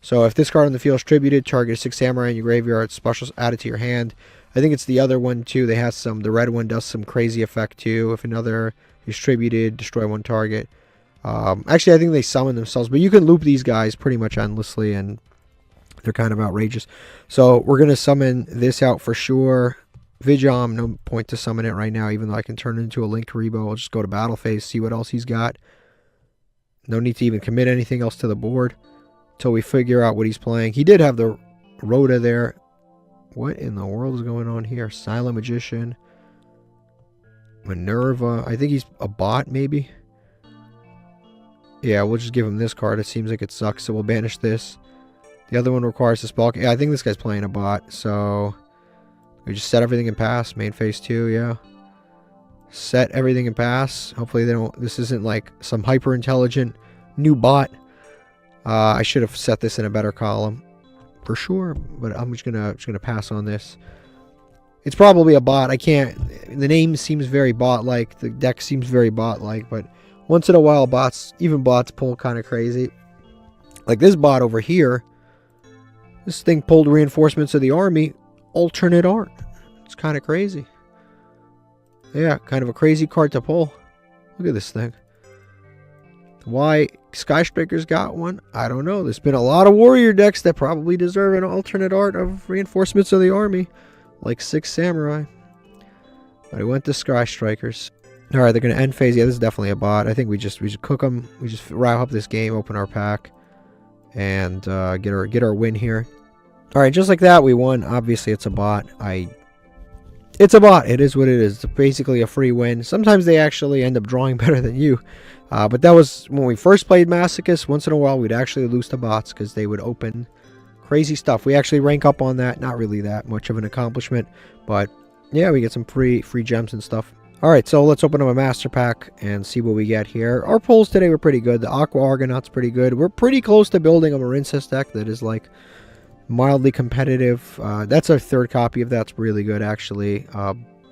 So if this card on the field is tributed, target a 6 samurai in your graveyard, special added to your hand. I think it's the other one too. They have some. The red one does some crazy effect too. If another is tributed, destroy 1 target. Actually, I think they summon themselves, but you can loop these guys pretty much endlessly, and they're kind of outrageous. So we're gonna summon this out for sure. Yugioh, no point to summon it right now, even though I can turn it into a Link Rebo. I'll just go to battle phase, see what else he's got. No need to even commit anything else to the board until we figure out what he's playing. He did have the Rhoda there. What in the world is going on here? Silent Magician. Minerva. I think he's a bot, maybe. Yeah, we'll just give him this card. It seems like it sucks, so we'll banish this. The other one requires a spell. Yeah, I think this guy's playing a bot, so we just set everything in pass. Main phase 2, yeah. Set everything in pass. Hopefully they don't. This isn't like some hyper intelligent new bot. I should have set this in a better column for sure, but I'm just gonna pass on this. It's probably a bot. I can't. The name seems very bot-like. The deck seems very bot-like, but once in a while, even bots pull kind of crazy. Like this bot over here. This thing pulled reinforcements of the army, alternate art. It's kind of crazy. Yeah, kind of a crazy card to pull. Look at this thing. Why Sky Striker's got one, I don't know. There's been a lot of warrior decks that probably deserve an alternate art of reinforcements of the army, like 6 Samurai. But I went to Sky Strikers. All right, they're gonna end phase. Yeah, this is definitely a bot. I think we just cook them. We just wrap up this game, open our pack, and get our win here. All right, just like that, we won. Obviously, it's a bot. It's a bot. It is what it is. It's basically a free win. Sometimes they actually end up drawing better than you. But that was when we first played Masochist. Once in a while, we'd actually lose to bots because they would open crazy stuff. We actually rank up on that. Not really that much of an accomplishment, but yeah, we get some free gems and stuff. All right, so let's open up a master pack and see what we get here. Our pulls today were pretty good. The Aqua Argonaut's pretty good. We're pretty close to building a Marincess deck that is like mildly competitive. That's our 3rd copy of that's really good actually.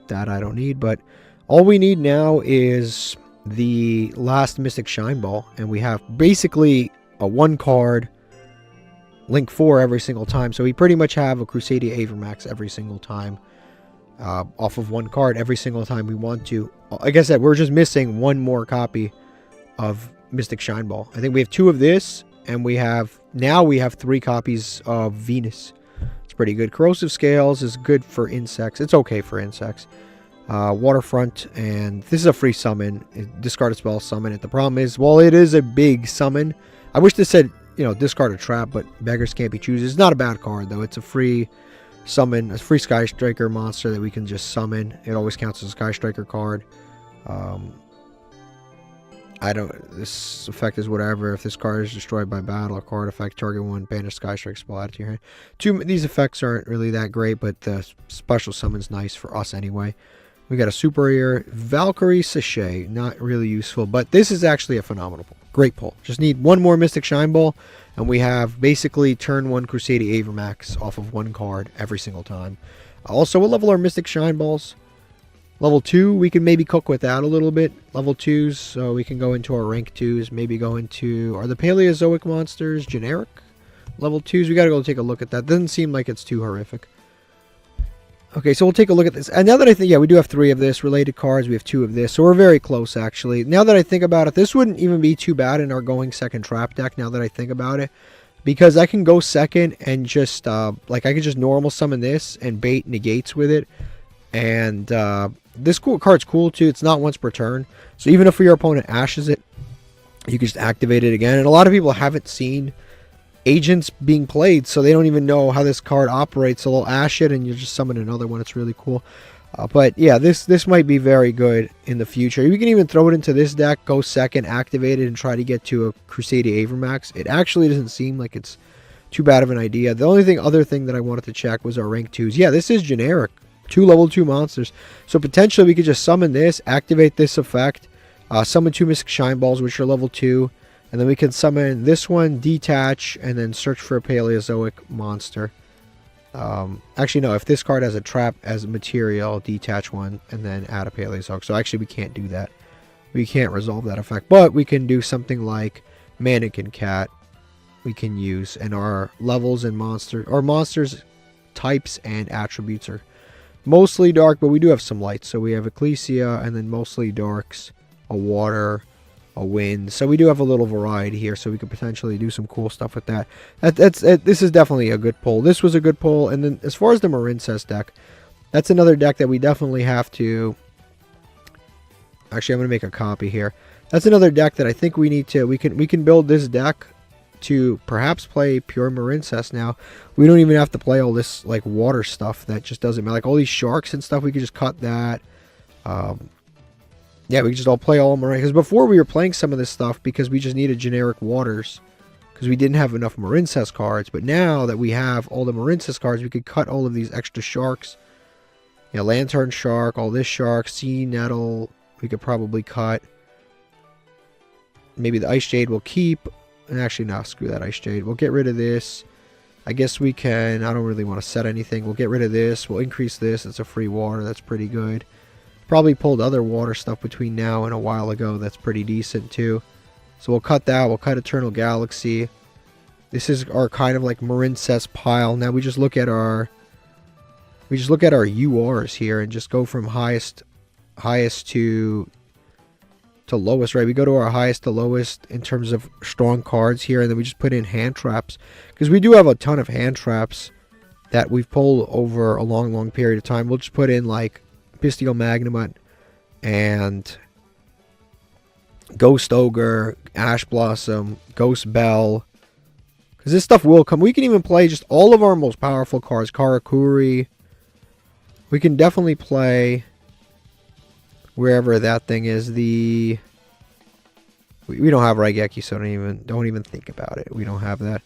That I don't need, but all we need now is the last Mystic Shine Ball, and we have basically a 1 card Link 4 every single time. So we pretty much have a Crusadia Avermax every single time, off of 1 card every single time we want to. Like I said, we're just missing 1 more copy of Mystic Shine Ball. I think we have 2 of this, and we have 3 copies of Venus. It's pretty good. Corrosive Scales is good for insects. It's okay for insects. Waterfront, and this is a free summon. Discard a spell, summon it. The problem is, well, it is a big summon. I wish this said, you know, discard a trap, but beggars can't be choosers. It's not a bad card though. It's a free summon, a free Sky Striker monster that we can just summon. It always counts as a Sky Striker card. This effect is whatever. If this card is destroyed by battle, a card effect, target 1, banish Sky Strike spell added to your hand. These effects aren't really that great, but the special summon's nice for us anyway. We got a super rare Valkyrie Sachet, not really useful, but this is actually a phenomenal pull. Great pull. Just need 1 more Mystic Shine Ball, and we have basically turn 1 Crusadia Avermax off of 1 card every single time. Also, we'll level our Mystic Shine Balls. Level 2, we can maybe cook with that a little bit. Level 2s, so we can go into our rank 2s. Maybe go into... Are the Paleozoic monsters generic? Level 2s, we gotta go take a look at that. Doesn't seem like it's too horrific. Okay, so we'll take a look at this. And now that I think... Yeah, we do have 3 of this. Related cards, we have 2 of this. So we're very close, actually. Now that I think about it, this wouldn't even be too bad in our going second trap deck, now that I think about it. Because I can go second and just... like, I can just normal summon this and bait negates with it. And... this card's cool too. It's not once per turn. So even if your opponent ashes it, you can just activate it again. And a lot of people haven't seen agents being played, so they don't even know how this card operates. So they'll ash it and you just summon another one. It's really cool. But yeah, this might be very good in the future. You can even throw it into this deck, go second, activate it, and try to get to a Crusadia Avermax. It actually doesn't seem like it's too bad of an idea. The only other thing that I wanted to check was our rank 2s. Yeah, this is generic. 2 level 2 monsters. So potentially we could just summon this, activate this effect, summon 2 Mystic Shine Balls, which are level 2, and then we can summon this one, detach, and then search for a Paleozoic monster. Actually, no, if this card has a trap as a material, detach one, and then add a Paleozoic. So actually we can't do that. We can't resolve that effect. But we can do something like Mannequin Cat we can use, and our levels and monsters types and attributes are mostly dark, but we do have some lights. So we have Ecclesia, and then mostly darks, a water, a wind. So we do have a little variety here, so we could potentially do some cool stuff with that. This is definitely a good pull. This was a good pull. And then as far as the Marincess deck, that's another deck that we definitely have to... Actually, I'm going to make a copy here. That's another deck that I think we need to... We can build this deck to perhaps play pure Marincess now. We don't even have to play all this like water stuff that just doesn't matter. Like all these sharks and stuff, we could just cut that. Yeah, we could just all play all Marincess. Because before we were playing some of this stuff because we just needed generic waters. Because we didn't have enough Marincess cards. But now that we have all the Marincess cards, we could cut all of these extra sharks. You know, Lantern Shark, all this shark, Sea Nettle, we could probably cut. Maybe the Ice Jade will keep. Actually, no, screw that Ice Jade. We'll get rid of this. I guess we can... I don't really want to set anything. We'll get rid of this. We'll increase this. It's a free water. That's pretty good. Probably pulled other water stuff between now and a while ago. That's pretty decent, too. So we'll cut that. We'll cut Eternal Galaxy. This is our kind of like Marincess pile. Now we just look at our... We just look at our URs here and just go from highest to lowest, right? We go to our highest to lowest in terms of strong cards here, and then we just put in hand traps, because we do have a ton of hand traps that we've pulled over a long period of time. We'll just put in like Bestial Magnamut and Ghost Ogre, Ash Blossom, Ghost Bell, because this stuff will come. We can even play just all of our most powerful cards. Karakuri. We can definitely play wherever that thing is. We don't have Raigeki, so don't even think about it. We don't have that.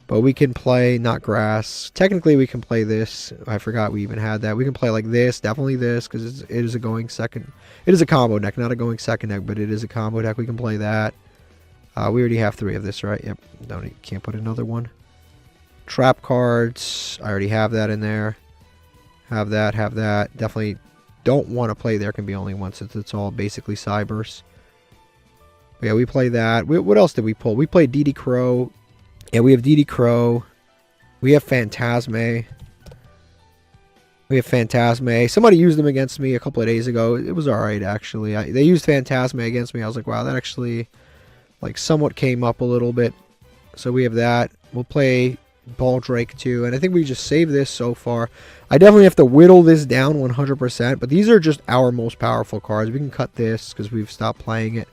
But we can play not grass. Technically we can play this. I forgot we even had that. We can play like this, definitely this, because it is a going second. It is a combo deck, not a going second deck, but it is a combo deck. We can play that. We already have 3 of this, right? Yep. Can't put another one. Trap cards. I already have that in there. Have that. Definitely don't want to play There Can Be Only One, since it's all basically Cybers. But yeah, we play that. What else did we pull? We played DD Crow. Yeah, we have DD Crow. We have Phantasme. Somebody used them against me a couple of days ago. It was alright, actually. They used Phantasme against me. I was like, wow, that actually like somewhat came up a little bit. So we have that. We'll play Baldrake too, and I think we just save this so far. I definitely have to whittle this down 100%, but these are just our most powerful cards. We can cut this because we've stopped playing it.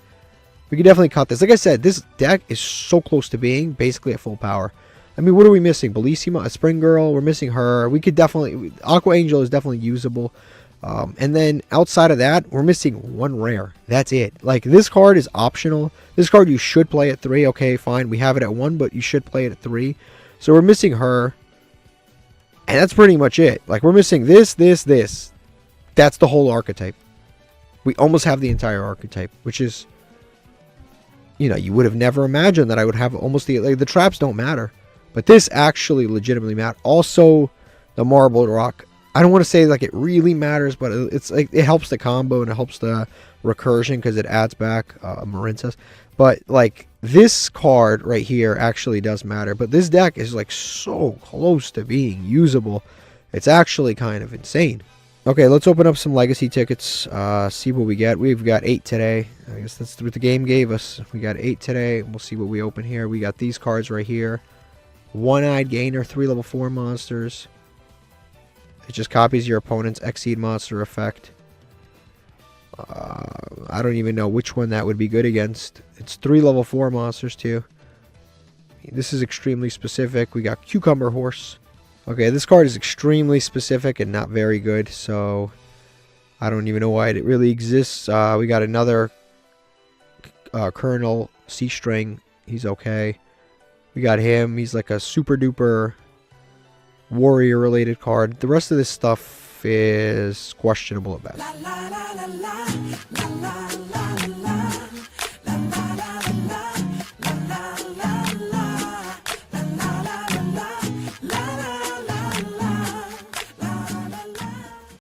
We can definitely cut this. Like I said, this deck is so close to being basically at full power. I mean, what are we missing? Bellissima, a Spring Girl, we're missing her. We could definitely... Aqua Angel is definitely usable. And then outside of that, we're missing 1 rare. That's it. Like, this card is optional. This card you should play at 3. Okay, fine. We have it at 1, but you should play it at 3. So we're missing her. And that's pretty much it. Like, we're missing this. That's the whole archetype. We almost have the entire archetype, which is... You know, you would have never imagined that I would have almost the... Like, the traps don't matter. But this actually legitimately matters. Also, the Marble Rock I don't want to say like it really matters, but it's like it helps the combo and it helps the recursion because it adds back Marincess. But like this card right here actually does matter. But this deck is like so close to being usable. It's actually kind of insane. Okay, let's open up some legacy tickets. See what we get. We've got 8 today. I guess that's what the game gave us. We got 8 today. We'll see what we open here. We got these cards right here. One-Eyed Gainer, 3 level 4 monsters. It just copies your opponent's Exceed monster effect. I don't even know which one that would be good against. It's 3 level 4 monsters too. This is extremely specific. We got Cucumber Horse. Okay, this card is extremely specific and not very good, so I don't even know why it really exists. We got another Colonel C-String. He's okay. We got him. He's like a super duper warrior related card. The rest of this stuff is questionable at best.